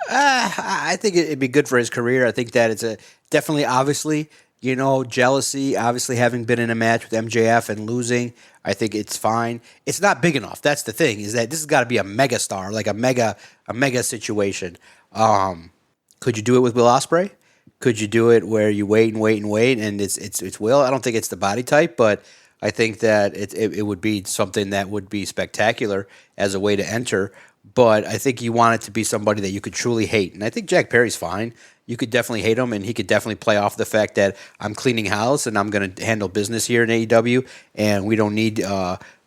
I think it'd be good for his career. I think that it's definitely, obviously, jealousy, obviously having been in a match with MJF and losing. I think it's fine. It's not big enough. That's the thing, is that this has got to be a mega star, like a mega situation. Could you do it with Will Ospreay? Could you do it where you wait and wait and wait, and it's Will? I don't think it's the body type, but I think that it would be something that would be spectacular as a way to enter. But I think you want it to be somebody that you could truly hate. And I think Jack Perry's fine. You could definitely hate him, and he could definitely play off the fact that I'm cleaning house and I'm going to handle business here in AEW, and we don't need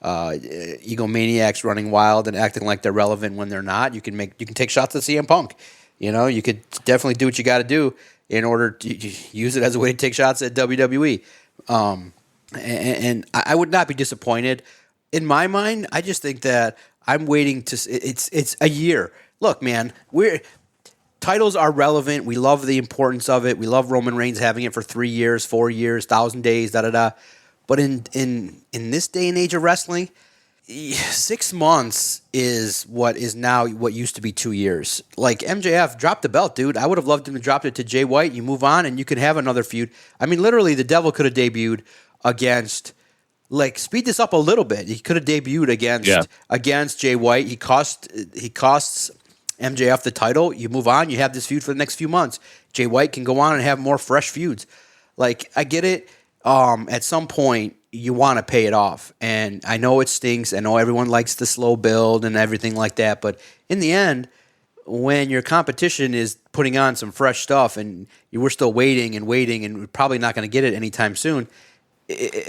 egomaniacs running wild and acting like they're relevant when they're not. You can take shots at CM Punk. You could definitely do what you got to do in order to use it as a way to take shots at WWE. And I would not be disappointed. In my mind, I just think that I'm waiting to. It's a year. Look, man, titles are relevant. We love the importance of it. We love Roman Reigns having it for 3 years, 4 years, 1,000 days, da da da. But in this day and age of wrestling, 6 months is what used to be 2 years. Like MJF dropped the belt, dude. I would have loved him to drop it to Jay White. You move on, and you can have another feud. I mean, literally, the Devil could have debuted against. Like, speed this up a little bit. He could have debuted against Jay White. He costs MJF the title. You move on. You have this feud for the next few months. Jay White can go on and have more fresh feuds. Like, I get it. At some point, you want to pay it off. And I know it stinks. I know everyone likes the slow build and everything like that. But in the end, when your competition is putting on some fresh stuff and you were still waiting and we're probably not going to get it anytime soon,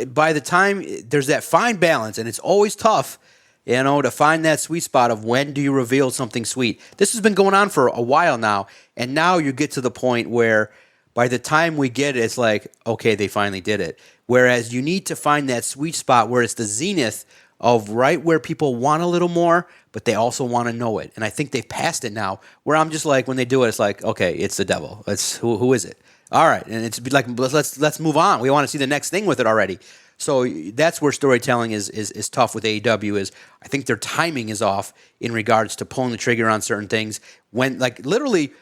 by the time there's that fine balance, and it's always tough, to find that sweet spot of when do you reveal something sweet. This has been going on for a while now, and now you get to the point where by the time we get it, it's like, okay, they finally did it. Whereas you need to find that sweet spot where it's the zenith of right where people want a little more, but they also want to know it. And I think they've passed it now, where I'm just like, when they do it, it's like, okay, it's the Devil. It's who is it? All right, and it's like, let's move on. We want to see the next thing with it already. So that's where storytelling is tough with AEW. Is I think their timing is off in regards to pulling the trigger on certain things. When, like, literally,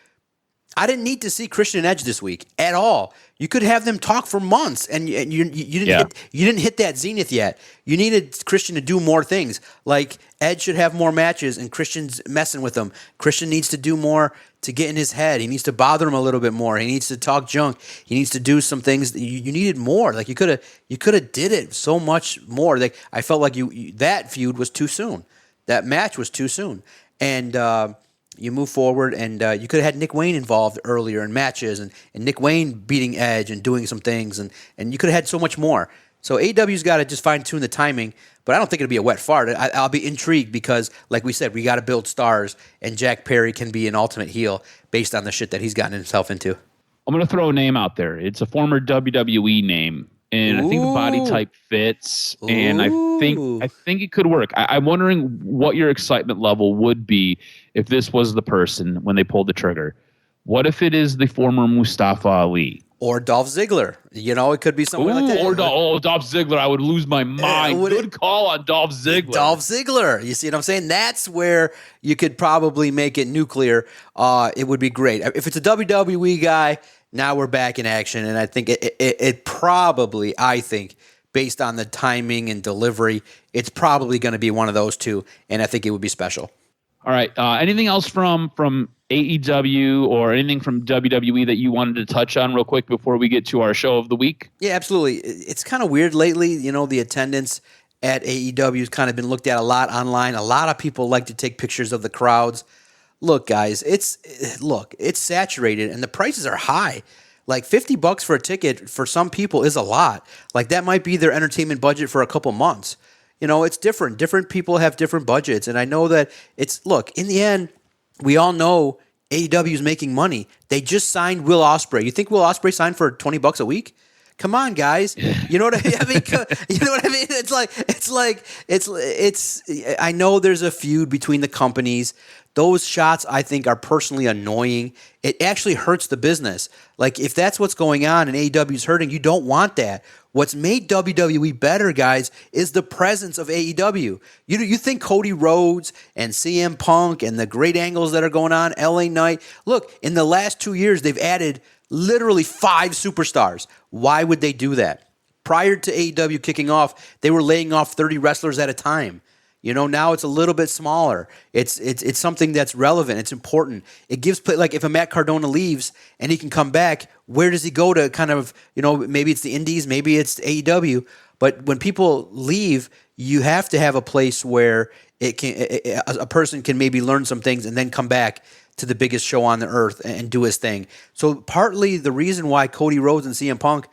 I didn't need to see Christian and Edge this week at all. You could have them talk for months, and you didn't hit that zenith yet. You needed Christian to do more things. Like, Edge should have more matches, and Christian's messing with them. Christian needs to do more to get in his head. He needs to bother him a little bit more. He needs to talk junk. He needs to do some things. You needed more. Like, you could have did it so much more. Like, I felt like that feud was too soon. That match was too soon, and. You move forward, and you could have had Nick Wayne involved earlier in matches, and Nick Wayne beating Edge and doing some things, and you could have had so much more. So AEW's got to just fine-tune the timing, but I don't think it'll be a wet fart. I'll be intrigued because, like we said, we got to build stars, and Jack Perry can be an ultimate heel based on the shit that he's gotten himself into. I'm going to throw a name out there. It's a former WWE name. And I think the body type fits, and I think it could work. I'm wondering what your excitement level would be if this was the person when they pulled the trigger. What if it is the former Mustafa Ali? Or Dolph Ziggler. It could be someone like that. Or Dolph Ziggler. I would lose my mind. Good call on Dolph Ziggler. Dolph Ziggler. You see what I'm saying? That's where you could probably make it nuclear. It would be great. If it's a WWE guy, now we're back in action, and I think it probably, based on the timing and delivery, it's probably going to be one of those two, and I think it would be special. All right. Anything else from AEW or anything from WWE that you wanted to touch on real quick before we get to our show of the week? Yeah, absolutely. It's kind of weird lately. The attendance at AEW has kind of been looked at a lot online. A lot of people like to take pictures of the crowds. Look, guys, it's saturated and the prices are high. Like $50 for a ticket for some people is a lot. Like, that might be their entertainment budget for a couple months. It's different. Different people have different budgets, and I know that in the end, we all know AEW is making money. They just signed Will Ospreay. You think Will Ospreay signed for $20 a week? Come on, guys. You know what I mean? You know what I mean? It's I know there's a feud between the companies. Those shots, I think, are personally annoying. It actually hurts the business. Like, if that's what's going on and AEW's hurting, you don't want that. What's made WWE better, guys, is the presence of AEW. You think Cody Rhodes and CM Punk and the great angles that are going on, LA Knight. Look, in the last 2 years, they've added literally 5 superstars. Why would they do that? Prior to AEW kicking off, they were laying off 30 wrestlers at a time. You know, now it's a little bit smaller. It's something that's relevant. It's important. It gives play. Like, if a Matt Cardona leaves and he can come back, where does he go to kind of, you know, maybe it's the Indies, maybe it's AEW. But when people leave, you have to have a place where a person can maybe learn some things and then come back to the biggest show on the earth and do his thing. So partly the reason why Cody Rhodes and CM Punk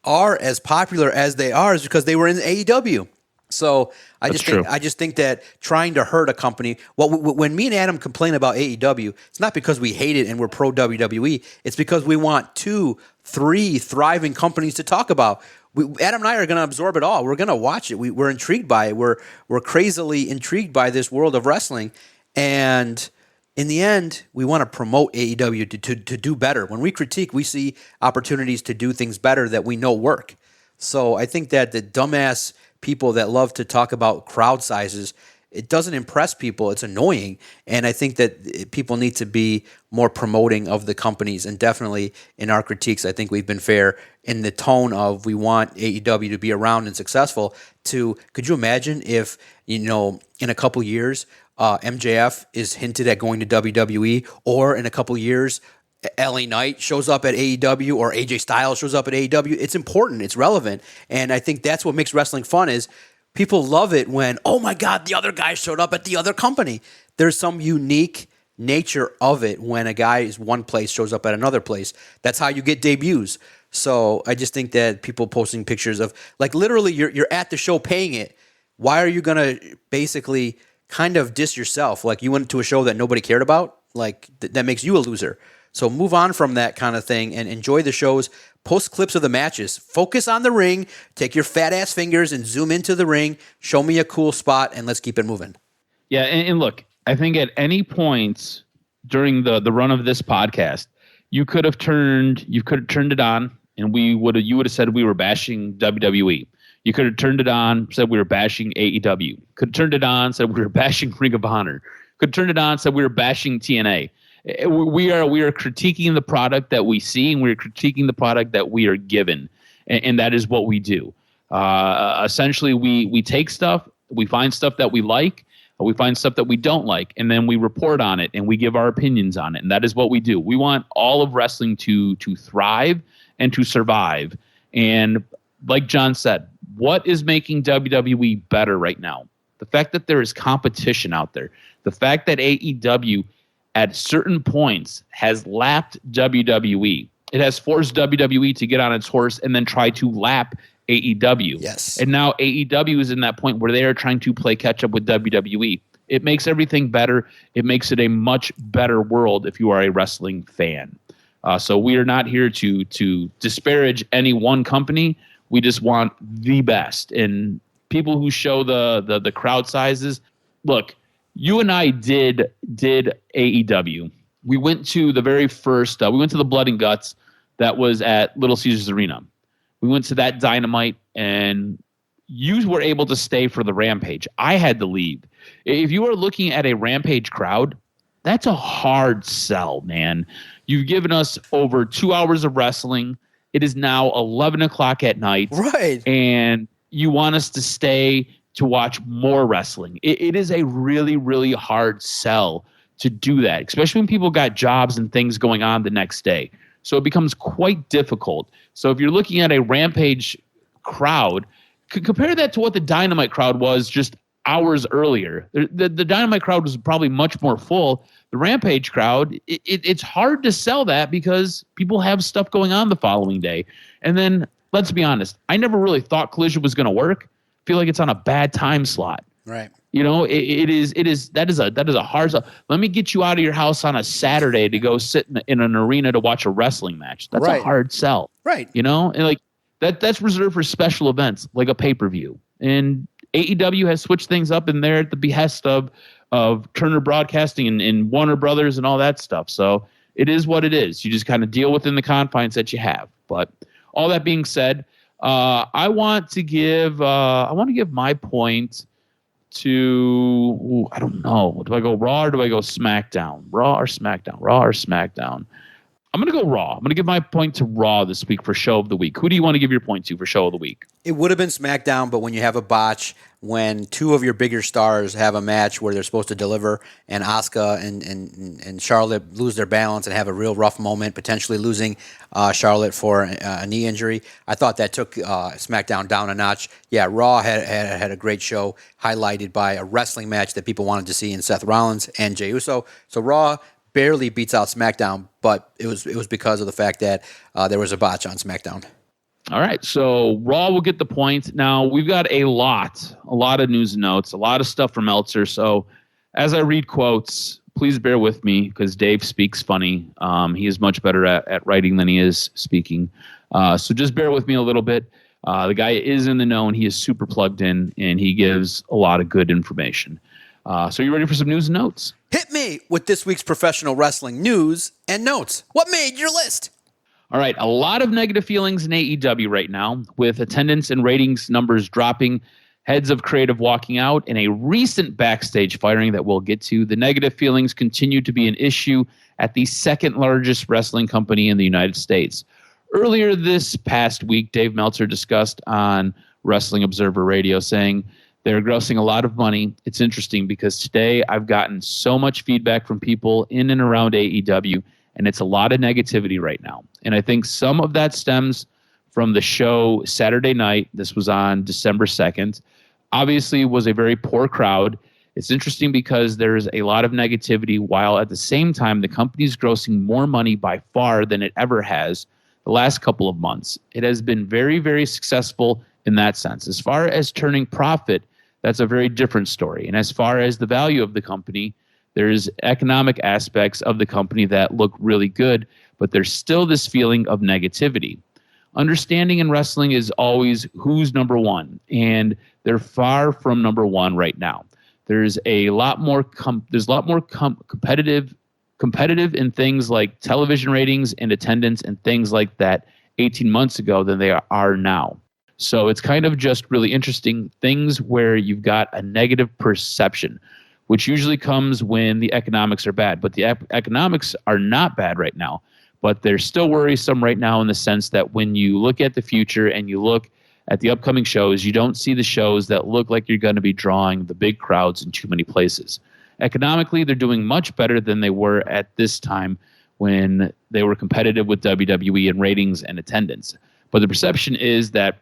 are as popular as they are is because they were in AEW. So I just think that trying to hurt a company. Well, when me and Adam complain about AEW, it's not because we hate it and we're pro WWE. It's because we want 2, 3 thriving companies to talk about. Adam and I are going to absorb it all. We're going to watch it. We're intrigued by it. We're crazily intrigued by this world of wrestling. And in the end, we want to promote AEW to do better. When we critique, we see opportunities to do things better that we know work. So I think that the dumbass people that love to talk about crowd sizes, it doesn't impress people. It's annoying. And I think that people need to be more promoting of the companies. And definitely in our critiques, I think we've been fair in the tone of we want AEW to be around and successful. Could you imagine if, you know, in a couple years, MJF is hinted at going to WWE, or in a couple years, LA Knight shows up at AEW, or AJ Styles shows up at AEW. It's important. It's relevant. And I think that's what makes wrestling fun is people love it when, oh my God, the other guy showed up at the other company. There's some unique nature of it when a guy is one place shows up at another place. That's how you get debuts. So I just think that people posting pictures of, like, literally you're at the show paying it. Why are you going to basically kind of diss yourself? Like, you went to a show that nobody cared about? Like, that makes you a loser. So move on from that kind of thing and enjoy the shows. Post clips of the matches. Focus on the ring. Take your fat ass fingers and zoom into the ring. Show me a cool spot, and let's keep it moving. Yeah, and look, I think at any point during the run of this podcast, you could have turned it on, and you would have said we were bashing WWE. You could have turned it on, said we were bashing AEW. Could have turned it on, said we were bashing Ring of Honor. Could have turned it on, said we were bashing TNA. We are critiquing the product that we see, and we're critiquing the product that we are given, and that is what we do. Essentially, we take stuff, we find stuff that we like, we find stuff that we don't like, and then we report on it, and we give our opinions on it, and that is what we do. We want all of wrestling to thrive and to survive. And like John said, what is making WWE better right now? The fact that there is competition out there, the fact that AEW at certain points has lapped WWE. It has forced WWE to get on its horse and then try to lap AEW. Yes. And now AEW is in that point where they are trying to play catch up with WWE. It makes everything better. It makes it a much better world if you are a wrestling fan. So we are not here to disparage any one company. We just want the best. And people who show the crowd sizes, look, you and I did AEW. We went to the very first, we went to the Blood and Guts that was at Little Caesars Arena. We went to that Dynamite, and you were able to stay for the Rampage. I had to leave. If you are looking at a Rampage crowd, that's a hard sell, man. You've given us over 2 hours of wrestling. It is now 11 o'clock at night. Right. And you want us to stay to watch more wrestling. It is a really, really hard sell to do that, especially when people got jobs and things going on the next day. So it becomes quite difficult. So if you're looking at a Rampage crowd, compare that to what the Dynamite crowd was just hours earlier. The Dynamite crowd was probably much more full. The Rampage crowd, it's hard to sell that because people have stuff going on the following day. And then, let's be honest, I never really thought Collision was going to work. Feel like it's on a bad time slot. Right. You know, that is a hard sell. Let me get you out of your house on a Saturday to go sit in an arena to watch a wrestling match. That's right. a hard sell. Right. You know, and like That's reserved for special events like a pay-per-view. And AEW has switched things up in there at the behest of Turner Broadcasting and Warner Brothers and all that stuff. So it is what it is. You just kind of deal within the confines that you have. But all that being said, I want to give my point to, I don't know. Do I go Raw or do I go SmackDown? Raw or SmackDown? Raw or SmackDown? I'm going to go Raw. I'm going to give my point to Raw this week for Show of the Week. Who do you want to give your point to for Show of the Week? It would have been SmackDown, but when you have a botch, when two of your bigger stars have a match where they're supposed to deliver, and Asuka and Charlotte lose their balance and have a real rough moment, potentially losing Charlotte for a knee injury, I thought that took SmackDown down a notch. Yeah, Raw had a great show, highlighted by a wrestling match that people wanted to see in Seth Rollins and Jey Uso. So Raw barely beats out SmackDown, but it was because of the fact that there was a botch on SmackDown. All right, so Raw will get the point. Now, we've got a lot of news and notes, a lot of stuff from Meltzer. So as I read quotes, please bear with me because Dave speaks funny. He is much better at writing than he is speaking. So just bear with me a little bit. The guy is in the know, and he is super plugged in, and he gives a lot of good information. So you ready for some news and notes? Hit me with this week's professional wrestling news and notes. What made your list? All right, a lot of negative feelings in AEW right now, with attendance and ratings numbers dropping, heads of creative walking out, and a recent backstage firing that we'll get to. The negative feelings continue to be an issue at the second largest wrestling company in the United States. Earlier this past week, Dave Meltzer discussed on Wrestling Observer Radio, saying they're grossing a lot of money. It's interesting because today I've gotten so much feedback from people in and around AEW, and it's a lot of negativity right now. And I think some of that stems from the show Saturday night. This was on December 2nd. Obviously, it was a very poor crowd. It's interesting because there's a lot of negativity, while at the same time, the company's grossing more money by far than it ever has the last couple of months. It has been very, very successful in that sense. As far as turning profit, that's a very different story. And as far as the value of the company, there's economic aspects of the company that look really good, but there's still this feeling of negativity. Understanding in wrestling is always who's number one, and they're far from number one right now. There's a lot more competitive in things like television ratings and attendance and things like that 18 months ago than they are now. So it's kind of just really interesting things where you've got a negative perception, which usually comes when the economics are bad. But the economics are not bad right now, but they're still worrisome right now in the sense that when you look at the future and you look at the upcoming shows, you don't see the shows that look like you're going to be drawing the big crowds in too many places. Economically, they're doing much better than they were at this time when they were competitive with WWE in ratings and attendance. But the perception is that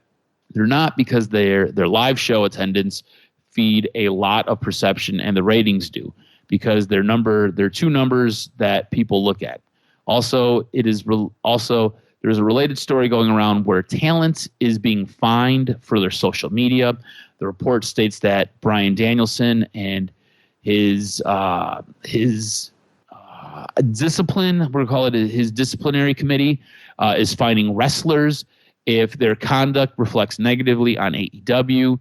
they're not, because their live show attendance feed a lot of perception, and the ratings do, because they're two numbers that people look at. Also, there's a related story going around where talent is being fined for their social media. The report states that Bryan Danielson and his discipline, we're going to call it his disciplinary committee, is fining wrestlers if their conduct reflects negatively on AEW,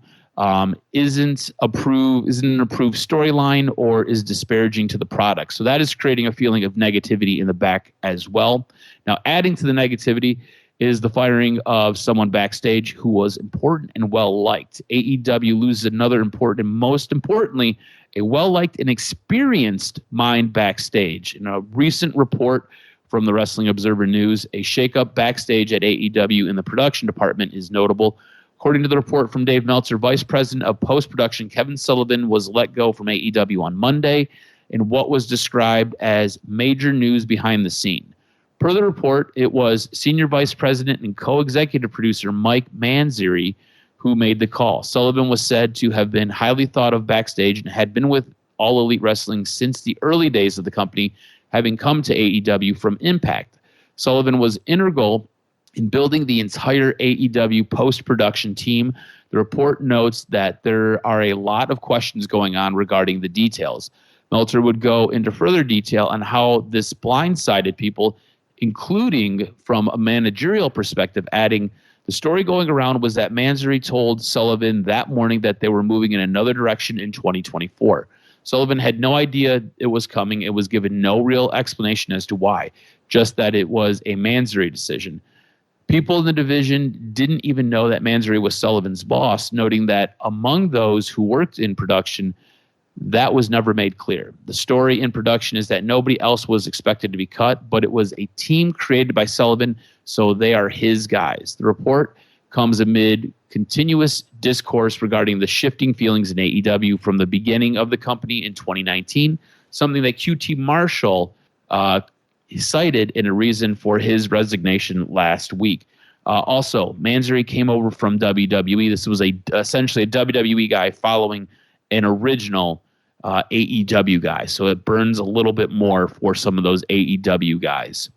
isn't an approved storyline, or is disparaging to the product. So that is creating a feeling of negativity in the back as well. Now, adding to the negativity is the firing of someone backstage who was important and well-liked. AEW loses another important, and most importantly, a well-liked and experienced mind backstage. In a recent report from the Wrestling Observer News, a shakeup backstage at AEW in the production department is notable. According to the report from Dave Meltzer, Vice President of Post-Production Kevin Sullivan was let go from AEW on Monday in what was described as major news behind the scene. Per the report, it was Senior Vice President and Co-Executive Producer Mike Manzeri who made the call. Sullivan was said to have been highly thought of backstage and had been with All Elite Wrestling since the early days of the company, having come to AEW from Impact. Sullivan was integral in building the entire AEW post-production team. The report notes that there are a lot of questions going on regarding the details. Meltzer would go into further detail on how this blindsided people, including from a managerial perspective, adding The story going around was that Mansory told Sullivan that morning that they were moving in another direction in 2024. Sullivan had no idea it was coming. It was given no real explanation as to why, just that it was a Mansory decision. People in the division didn't even know that Mansory was Sullivan's boss, noting that among those who worked in production, that was never made clear. The story in production is that nobody else was expected to be cut, but it was a team created by Sullivan, so they are his guys. The report comes amid continuous discourse regarding the shifting feelings in AEW from the beginning of the company in 2019, something that QT Marshall cited in a reason for his resignation last week. Also, Mansory came over from WWE. This was essentially a WWE guy following an original AEW guy. So it burns a little bit more for some of those AEW guys.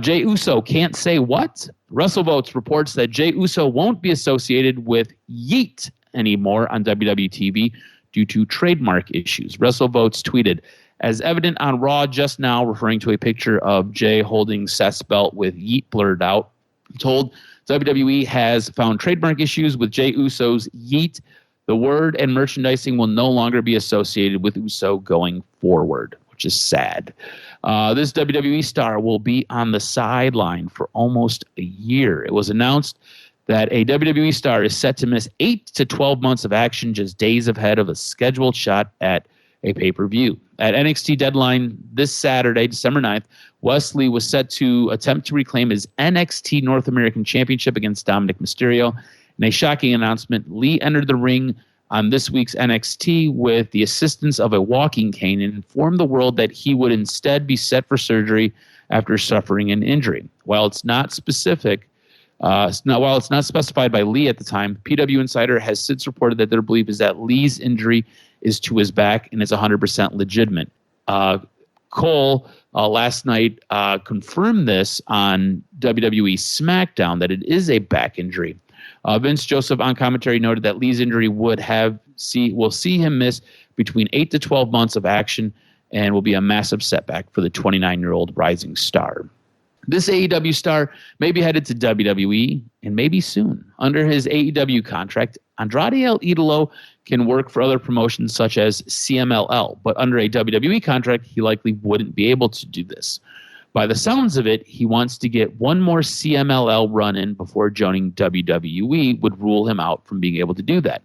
Jey Uso can't say what? WrestleVotes reports that Jey Uso won't be associated with Yeet anymore on WWE TV due to trademark issues. WrestleVotes tweeted, as evident on Raw just now, referring to a picture of Jey holding Seth's belt with Yeet blurred out, told WWE has found trademark issues with Jey Uso's Yeet. The word and merchandising will no longer be associated with Uso going forward, which is sad. This WWE star will be on the sideline for almost a year. It was announced that a WWE star is set to miss 8 to 12 months of action just days ahead of a scheduled shot at a pay-per-view. At NXT Deadline this Saturday, December 9th, Wesley was set to attempt to reclaim his NXT North American Championship against Dominic Mysterio. In a shocking announcement, Lee entered the ring on this week's NXT with the assistance of a walking cane and informed the world that he would instead be set for surgery after suffering an injury. While it's not specified by Lee at the time, PW Insider has since reported that their belief is that Lee's injury is to his back and is 100% legitimate. Cole last night confirmed this on WWE Smackdown, that it is a back injury. Vince Joseph on commentary noted that Lee's injury will see him miss between 8 to 12 months of action and will be a massive setback for the 29-year-old rising star. This AEW star may be headed to WWE, and maybe soon. Under his AEW contract, Andrade El Idolo can work for other promotions such as CMLL, but under a WWE contract, he likely wouldn't be able to do this. By the sounds of it, he wants to get one more CMLL run-in before joining WWE would rule him out from being able to do that.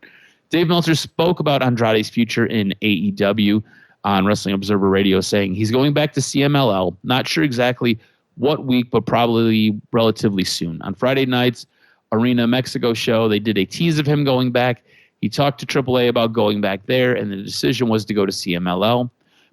Dave Meltzer spoke about Andrade's future in AEW on Wrestling Observer Radio, saying he's going back to CMLL, not sure exactly what week, but probably relatively soon. On Friday night's Arena Mexico show, they did a tease of him going back. He talked to AAA about going back there, and the decision was to go to CMLL.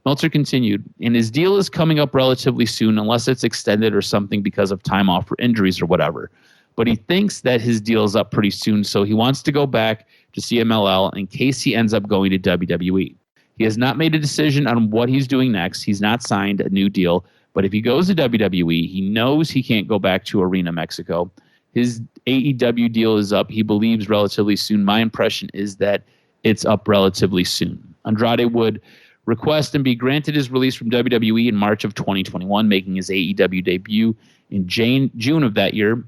Meltzer continued, and his deal is coming up relatively soon unless it's extended or something because of time off for injuries or whatever. But he thinks that his deal is up pretty soon, so he wants to go back to CMLL in case he ends up going to WWE. He has not made a decision on what he's doing next. He's not signed a new deal, but if he goes to WWE, he knows he can't go back to Arena Mexico. His AEW deal is up, he believes, relatively soon. My impression is that it's up relatively soon. Andrade would request and be granted his release from WWE in March of 2021, making his AEW debut in June of that year.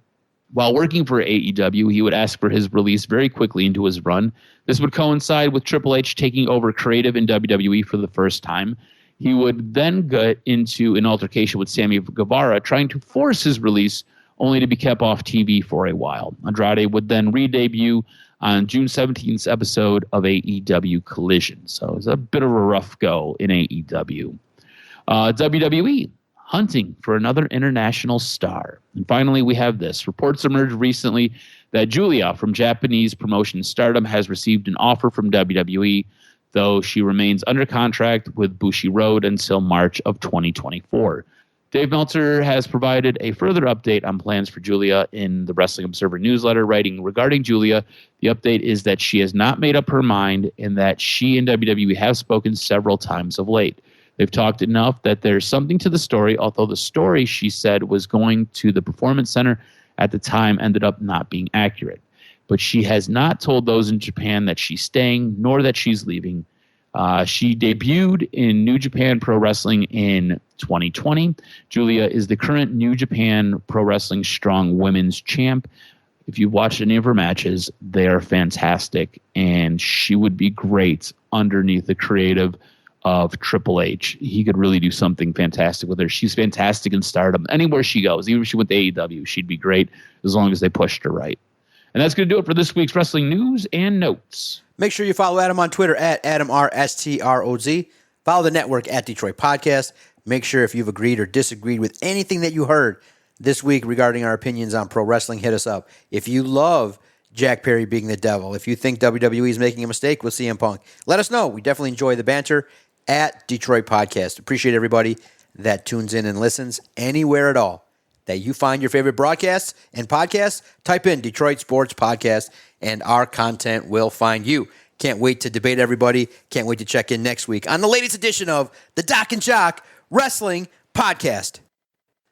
While working for AEW, he would ask for his release very quickly into his run. This would coincide with Triple H taking over creative in WWE for the first time. He would then get into an altercation with Sammy Guevara, trying to force his release, only to be kept off TV for a while. Andrade would then re-debut on June 17th's episode of AEW Collision. So it's a bit of a rough go in AEW. WWE, hunting for another international star. And finally, we have this. Reports emerged recently that Julia from Japanese promotion Stardom has received an offer from WWE, though she remains under contract with Bushiroad until March of 2024. Dave Meltzer has provided a further update on plans for Julia in the Wrestling Observer newsletter, writing regarding Julia, the update is that she has not made up her mind and that she and WWE have spoken several times of late. They've talked enough that there's something to the story, although the story, she said, was going to the Performance Center at the time ended up not being accurate. But she has not told those in Japan that she's staying, nor that she's leaving. She debuted in New Japan Pro Wrestling in 2020. Julia is the current New Japan Pro Wrestling Strong Women's Champ. if you watch any of her matches, they are fantastic, and she would be great underneath the creative of Triple H. He could really do something fantastic with her. She's fantastic in Stardom. Anywhere she goes, even if she went to AEW, she'd be great as long as they pushed her right. And that's going to do it for this week's wrestling news and notes. Make sure you follow Adam on Twitter at AdamRSTROZ. Follow the network at Detroit Podcast. Make sure if you've agreed or disagreed with anything that you heard this week regarding our opinions on pro wrestling, hit us up. If you love Jack Perry being the devil, if you think WWE is making a mistake with CM Punk, let us know. We definitely enjoy the banter at Detroit Podcast. Appreciate everybody that tunes in and listens anywhere at all that you find your favorite broadcasts and podcasts. Type in Detroit Sports Podcast and our content will find you. Can't wait to debate everybody. Can't wait to check in next week on the latest edition of the Doc and Jock Wrestling Podcast.